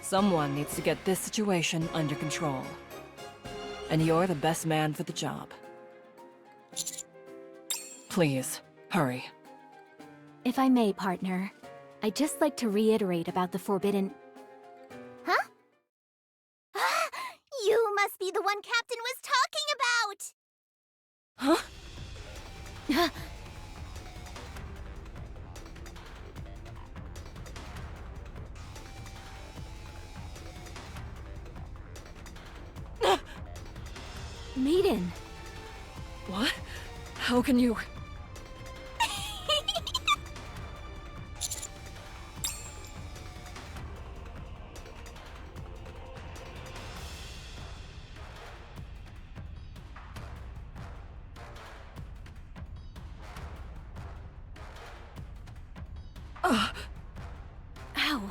Someone needs to get this situation under control. And you're the best man for the job. Please, hurry. If I may, partner, I'd just like to reiterate about the forbidden... Huh? You must be the one Captain was talking about! Huh? Maiden! What? How can you... Ow!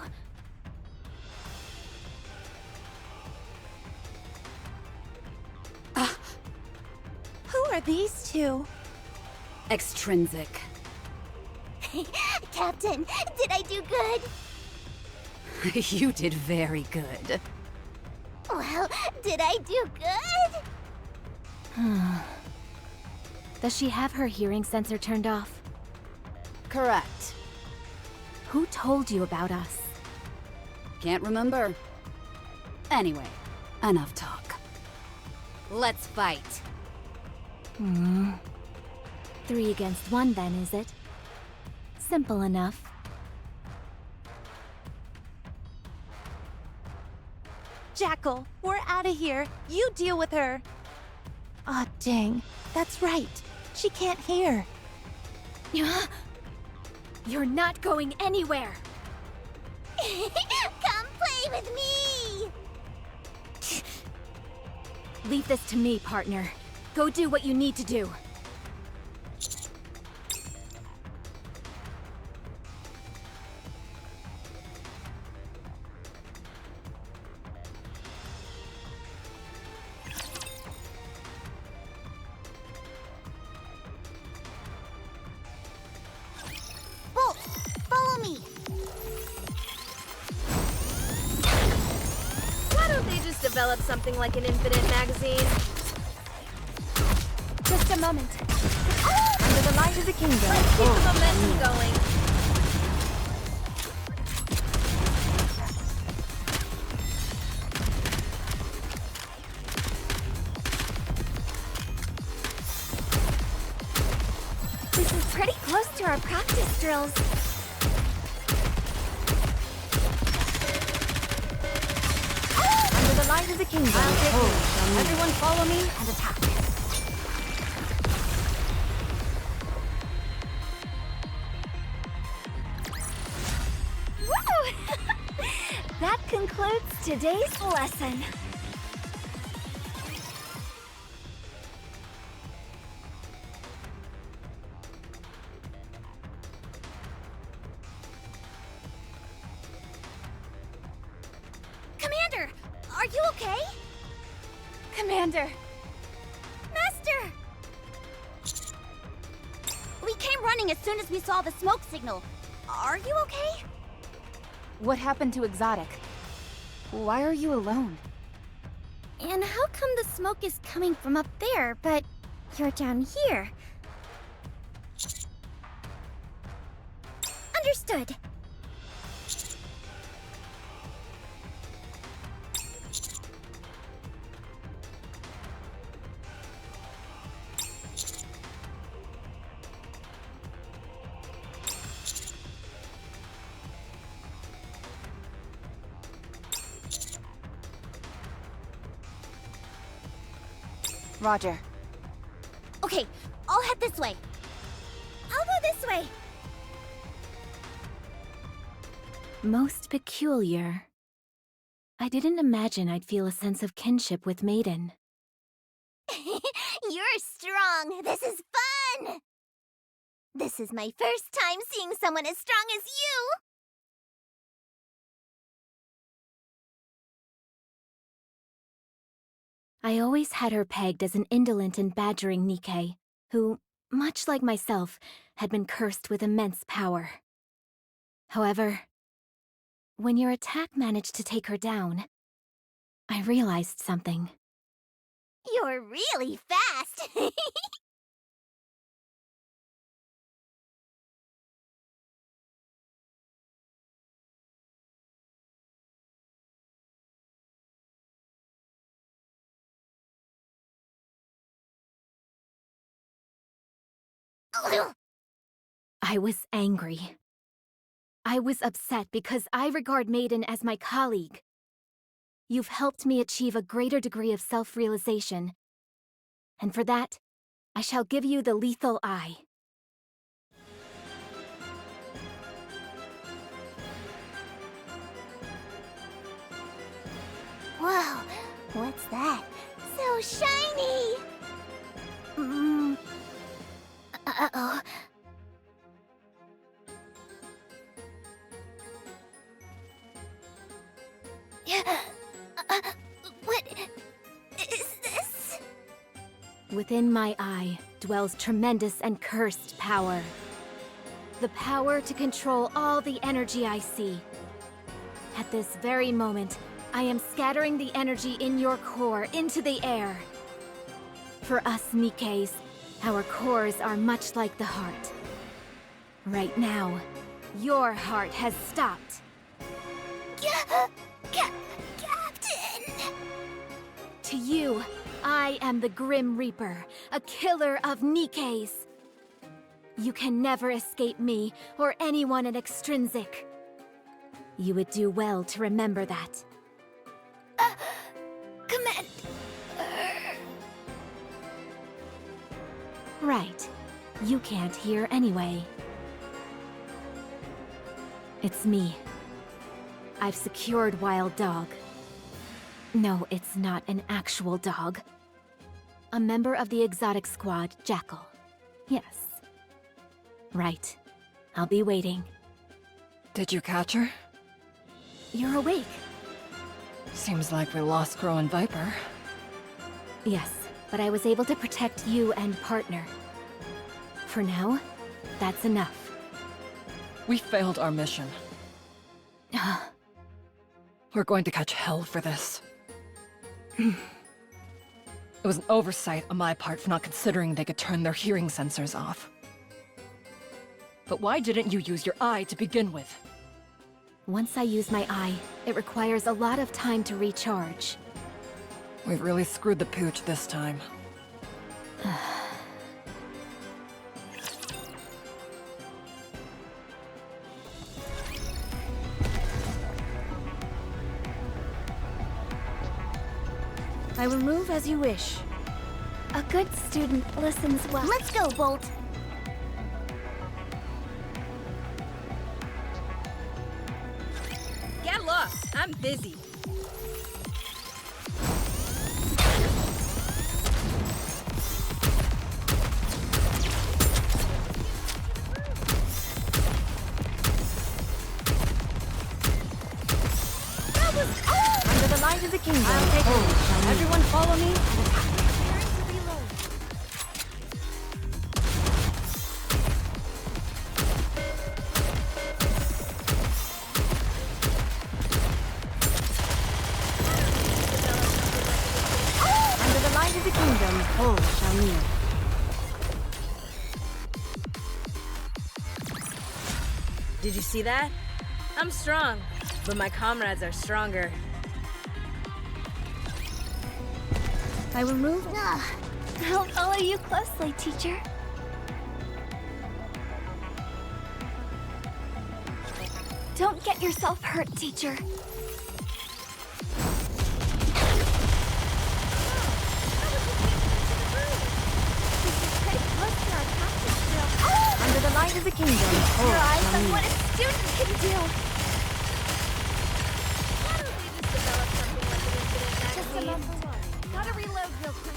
Who are these two? Extrinsic. Captain, did I do good? You did very good. Well, did I do good? Does she have her hearing sensor turned off? Correct. Who told you about us? Can't remember. Anyway, enough talk. Let's fight. 3 against 1 then, is it? Simple enough. Jackal, we're out of here. You deal with her. Aw, dang. That's right. She can't hear. You're not going anywhere! Come play with me! Leave this to me, partner. Go do what you need to do. Bolt, follow me! Why don't they just develop something like an infinite magazine? Just a moment. Under the light of the kingdom. Let's keep the momentum going. This is pretty close to our practice drills. Rise of the kingdom. I'll take Oh, lead. Everyone follow me and attack. Woo! That concludes today's lesson. Commander, are you okay? Commander! Master! We came running as soon as we saw the smoke signal. Are you okay? What happened to Exotic? Why are you alone? And how come the smoke is coming from up there, but you're down here? Understood. Roger. Okay, I'll head this way. I'll go this way. Most peculiar. I didn't imagine I'd feel a sense of kinship with Maiden. You're strong. This is fun. This is my first time seeing someone as strong as you. I always had her pegged as an indolent and badgering NIKKE, who, much like myself, had been cursed with immense power. However, when your attack managed to take her down, I realized something. You're really fast. I was angry. I was upset because I regard Maiden as my colleague. You've helped me achieve a greater degree of self-realization, and for that, I shall give you the lethal eye. Whoa, what's that? So shiny! Uh-oh. What is this? Within my eye dwells tremendous and cursed power. The power to control all the energy I see. At this very moment, I am scattering the energy in your core into the air. For us NIKKEs, our cores are much like the heart. Right now, your heart has stopped. Captain! To you, I am the Grim Reaper, a killer of NIKKEs. You can never escape me or anyone at Extrinsic. You would do well to remember that. Commander! Right. You can't hear anyway. It's me. I've secured Wild Dog. No, it's not an actual dog. A member of the exotic squad, Jackal. Yes. Right. I'll be waiting. Did you catch her? You're awake. Seems like we lost Crow and Viper. Yes, but I was able to protect you and partner. For now, that's enough. We failed our mission. We're going to catch hell for this. It was an oversight on my part for not considering they could turn their hearing sensors off. But why didn't you use your eye to begin with? Once I use my eye, it requires a lot of time to recharge. We've really screwed the pooch this time. I will move as you wish. A good student listens well. Let's go, Bolt. Get lost. I'm busy. Under the light of the kingdom. I'll take it. Everyone follow me and attack. Under the light of the kingdom, all shall kneel. Did you see that? I'm strong, but my comrades are stronger. I will move. I'll follow you closely, teacher. Don't get yourself hurt, teacher. Under the light of the kingdom, all Your eyes shall on kneel. what a student can do. Just a moment. Gotta reload real quick.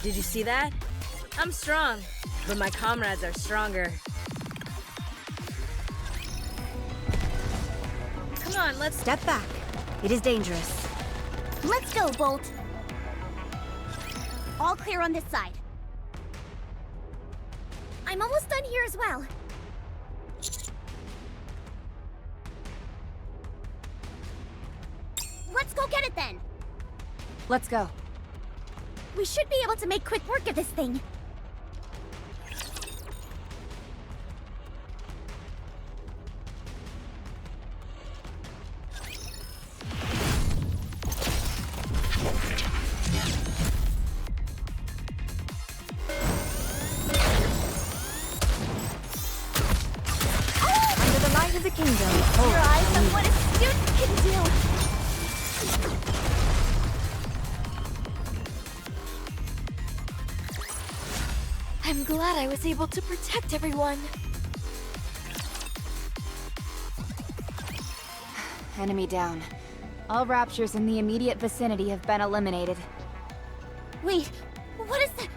Did you see that? I'm strong, but my comrades are stronger. Come on, let's Step back. It is dangerous. Let's go, Bolt. All clear on this side. I'm almost done here as well. Let's go get it then. Let's go. We should be able to make quick work of this thing. Under the light of the kingdom, all Your eyes shall on kneel. what a student can do. I'm glad I was able to protect everyone. Enemy down. All raptures in the immediate vicinity have been eliminated. Wait, what is that?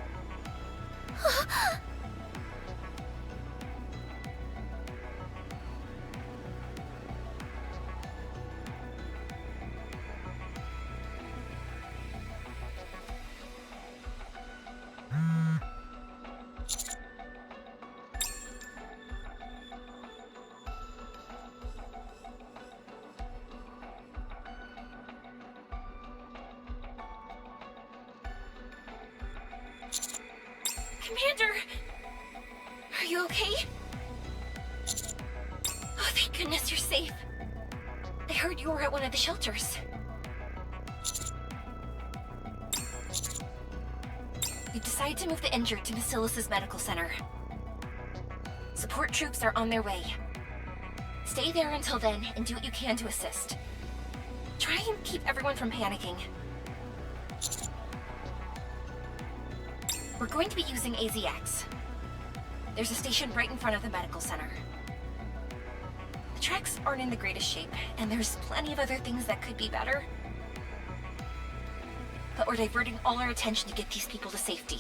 Commander! Are you okay? Oh, thank goodness you're safe. I heard you were at one of the shelters. We decided to move the injured to Basilis's medical center. Support troops are on their way. Stay there until then and do what you can to assist. Try and keep everyone from panicking. We're going to be using AZX. There's a station right in front of the medical center. The tracks aren't in the greatest shape, and there's plenty of other things that could be better. But we're diverting all our attention to get these people to safety.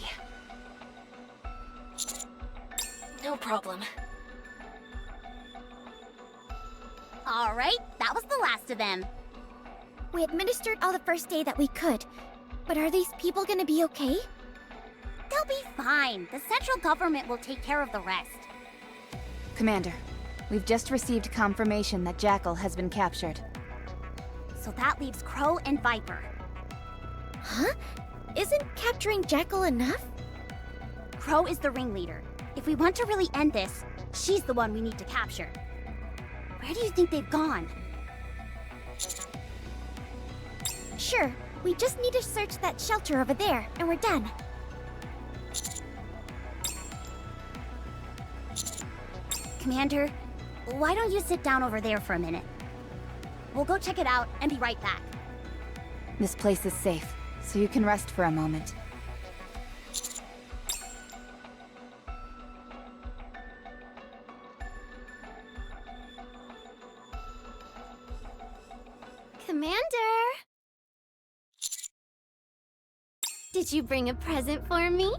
No problem. All right, that was the last of them. We administered all the first aid that we could, but are these people gonna be okay? They'll be fine. The central government will take care of the rest. Commander, we've just received confirmation that Jackal has been captured. So that leaves Crow and Viper. Huh? Isn't capturing Jackal enough? Crow is the ringleader. If we want to really end this, she's the one we need to capture. Where do you think they've gone? Sure, We just need to search that shelter over there, and we're done. Commander, why don't you sit down over there for a minute? We'll go check it out and be right back. This place is safe, so you can rest for a moment. Commander! Did you bring a present for me?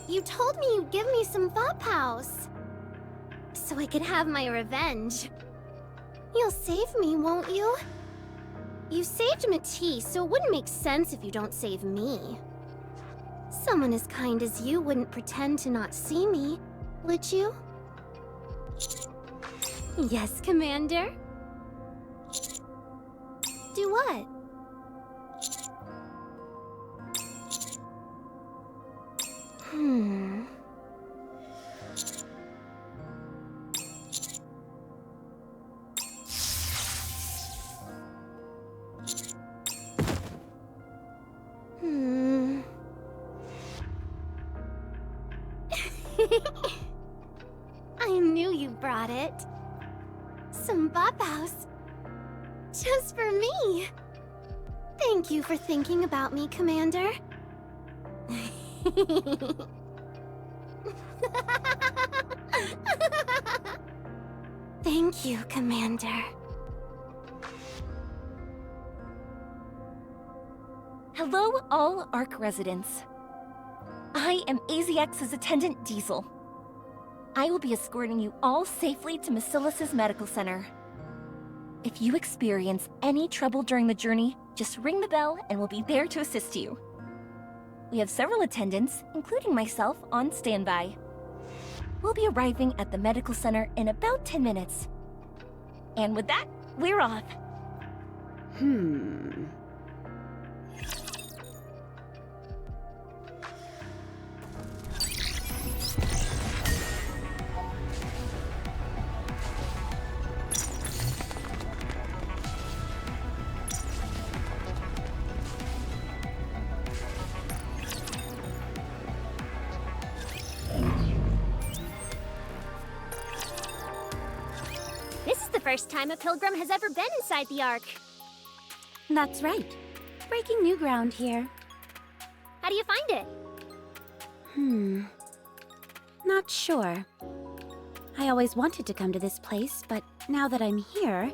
You told me you'd give me some Vapows, so I could have my revenge. You'll save me, won't you? You saved Matisse, so it wouldn't make sense if you don't save me. Someone as kind as you wouldn't pretend to not see me, would you? Yes, Commander. Do what? Hmm. I knew you brought it. Some Vapows. Just for me. Thank you for thinking about me, Commander. Thank you, Commander. Hello, all ARC residents. I am AZX's attendant Diesel. I will be escorting you all safely to Macilis's medical center. If you experience any trouble during the journey, just ring the bell and we'll be there to assist you. We have several attendants, including myself, on standby. We'll be arriving at the medical center in about 10 minutes. And with that, we're off. This is the first time a pilgrim has ever been inside the Ark. That's right. Breaking new ground here. How do you find it? Not sure. I always wanted to come to this place, but now that I'm here,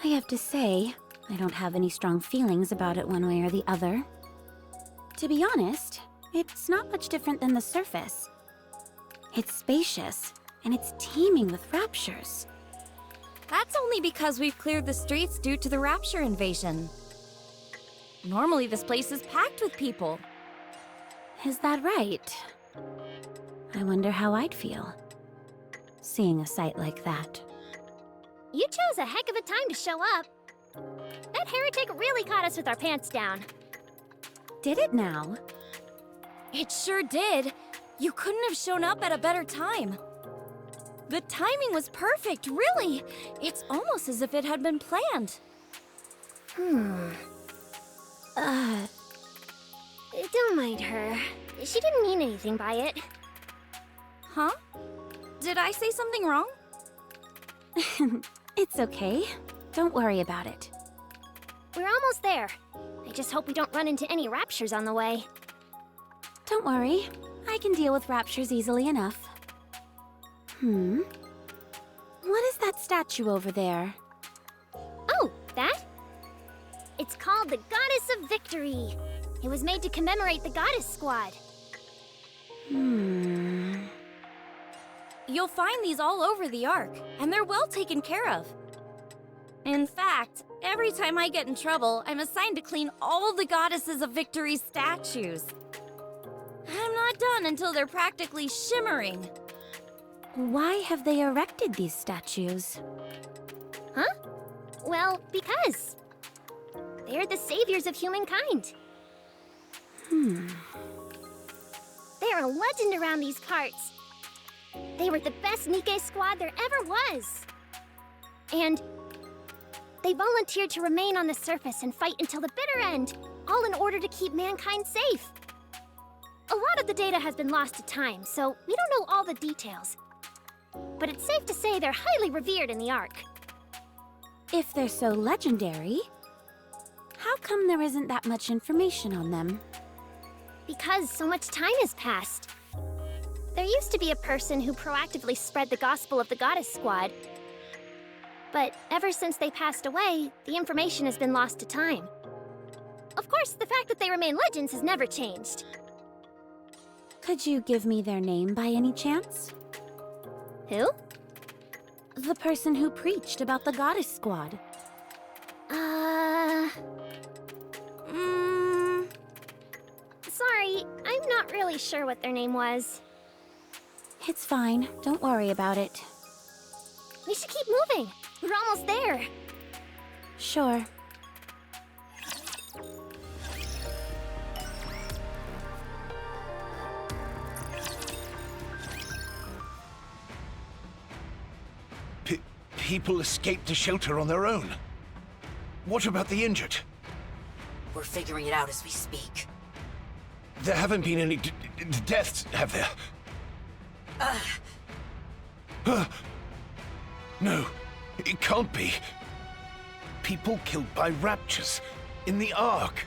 I have to say, I don't have any strong feelings about it one way or the other. To be honest, it's not much different than the surface. It's spacious, and it's teeming with raptures. That's only because we've cleared the streets due to the Rapture invasion. Normally this place is packed with people. Is that right? I wonder how I'd feel, seeing a sight like that. You chose a heck of a time to show up. That heretic really caught us with our pants down. Did it now? It sure did. You couldn't have shown up at a better time. The timing was perfect, really. It's almost as if it had been planned. Don't mind her. She didn't mean anything by it. Huh? Did I say something wrong? It's okay. Don't worry about it. We're almost there. I just hope we don't run into any raptures on the way. Don't worry. I can deal with raptures easily enough. What is that statue over there? Oh, that? It's called the Goddess of Victory. It was made to commemorate the Goddess Squad. You'll find these all over the Ark, and they're well taken care of. In fact, every time I get in trouble, I'm assigned to clean all the Goddesses of Victory statues. I'm not done until they're practically shimmering. Why have they erected these statues? Huh? Well, because they're the saviors of humankind. They're a legend around these parts. They were the best NIKKE squad there ever was. And They volunteered to remain on the surface and fight until the bitter end, all in order to keep mankind safe. A lot of the data has been lost to time, so we don't know all the details. But it's safe to say they're highly revered in the Ark. If they're so legendary, how come there isn't that much information on them? Because so much time has passed. There used to be a person who proactively spread the gospel of the Goddess Squad. But ever since they passed away, the information has been lost to time. Of course, the fact that they remain legends has never changed. Could you give me their name by any chance? Who? The person who preached about the Goddess Squad. Sorry, I'm not really sure what their name was. It's fine. Don't worry about it. We should keep moving. We're almost there. Sure. People escaped the shelter on their own. What about the injured? We're figuring it out as we speak. There haven't been any deaths, have there? No, it can't be. People killed by raptures in the Ark.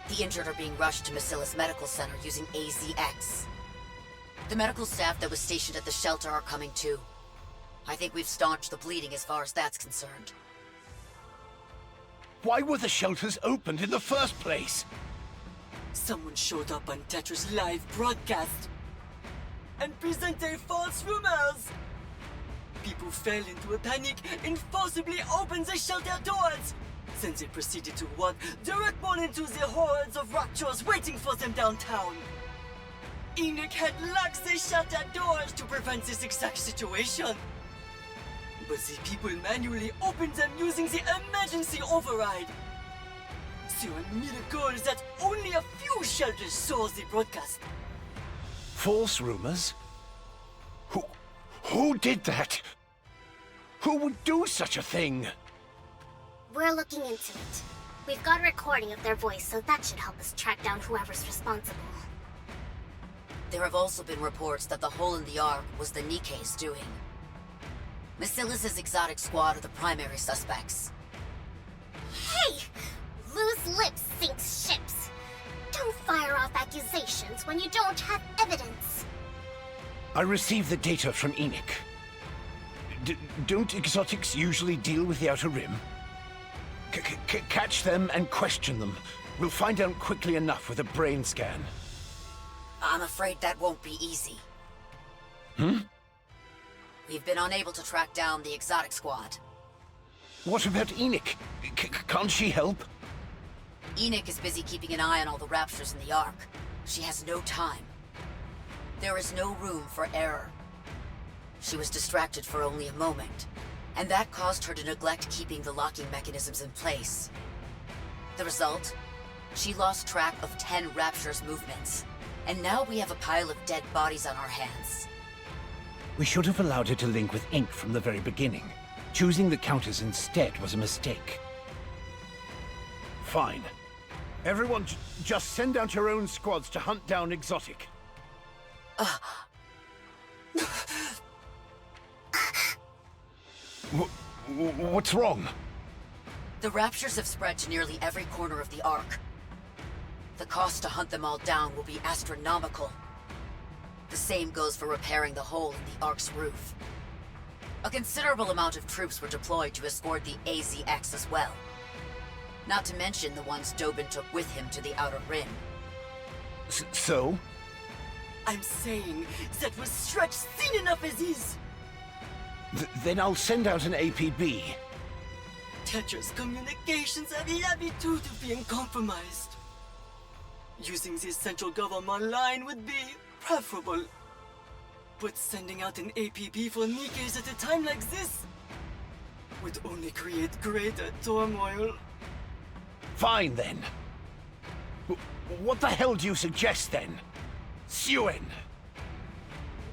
The injured are being rushed to Massilis Medical Center using AZX. The medical staff that was stationed at the shelter are coming too. I think we've staunched the bleeding as far as that's concerned. Why were the shelters opened in the first place? Someone showed up on Tetra's live broadcast and presented false rumors. People fell into a panic and forcibly opened the shelter doors. Then they proceeded to walk directly into the hordes of raptors waiting for them downtown. NIKKE had locked the shelter doors to prevent this exact situation. But the people manually opened them using the emergency override. So a miracle that only a few shelters saw the broadcast. False rumors? Who did that? Who would do such a thing? We're looking into it. We've got a recording of their voice, so that should help us track down whoever's responsible. There have also been reports that the hole in the Ark was the NIKKE's doing. Massilis' exotic squad are the primary suspects. Hey! Loose lips sinks ships. Don't fire off accusations when you don't have evidence. I received the data from NIKKE. Don't exotics usually deal with the Outer Rim? Catch them and question them. We'll find out quickly enough with a brain scan. I'm afraid that won't be easy. We've been unable to track down the exotic squad. What about NIKKE? Can't she help? NIKKE is busy keeping an eye on all the raptors in the Ark. She has no time. There is no room for error. She was distracted for only a moment, and that caused her to neglect keeping the locking mechanisms in place. The result? She lost track of 10 raptors' movements, and now we have a pile of dead bodies on our hands. We should have allowed her to link with NIKKE from the very beginning. Choosing the Countess instead was a mistake. Fine. Everyone, just send out your own squads to hunt down Exotic. What's wrong? The raptures have spread to nearly every corner of the Ark. The cost to hunt them all down will be astronomical. The same goes for repairing the hole in the Ark's roof. A considerable amount of troops were deployed to escort the AZX as well. Not to mention the ones Dobin took with him to the Outer Rim. So? I'm saying that was stretched thin enough as is. Then I'll send out an APB. Tetra's communications have the habitude of being compromised. Using the central government line would be preferable. But sending out an APB for NIKKE's at a time like this would only create greater turmoil. Fine then. What the hell do you suggest then? Suen!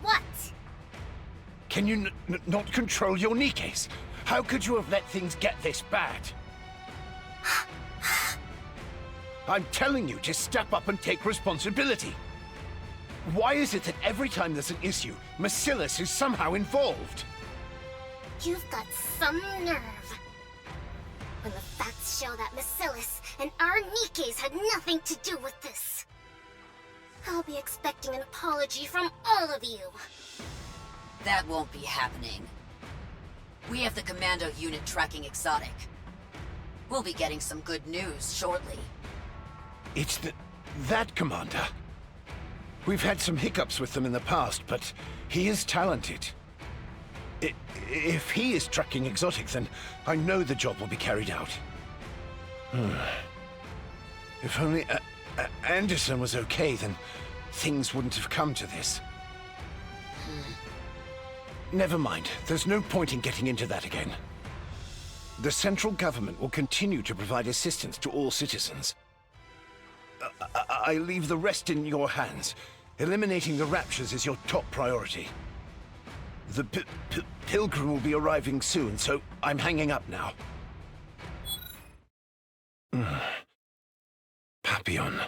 What? Can you not control your Nikkes? How could you have let things get this bad? I'm telling you to step up and take responsibility. Why is it that every time there's an issue, Macilis is somehow involved? You've got some nerve. When the facts show that Macilis and our Nikkes had nothing to do with this. I'll be expecting an apology from all of you. That won't be happening. We have the commando unit tracking Exotic. We'll be getting some good news shortly. It's that commander. We've had some hiccups with them in the past, but he is talented. If he is tracking Exotic, then I know the job will be carried out. If only Anderson was okay, then things wouldn't have come to this. Never mind. There's no point in getting into that again. The central government will continue to provide assistance to all citizens. I leave the rest in your hands. Eliminating the raptures is your top priority. The pilgrim will be arriving soon, so I'm hanging up now. Papillon.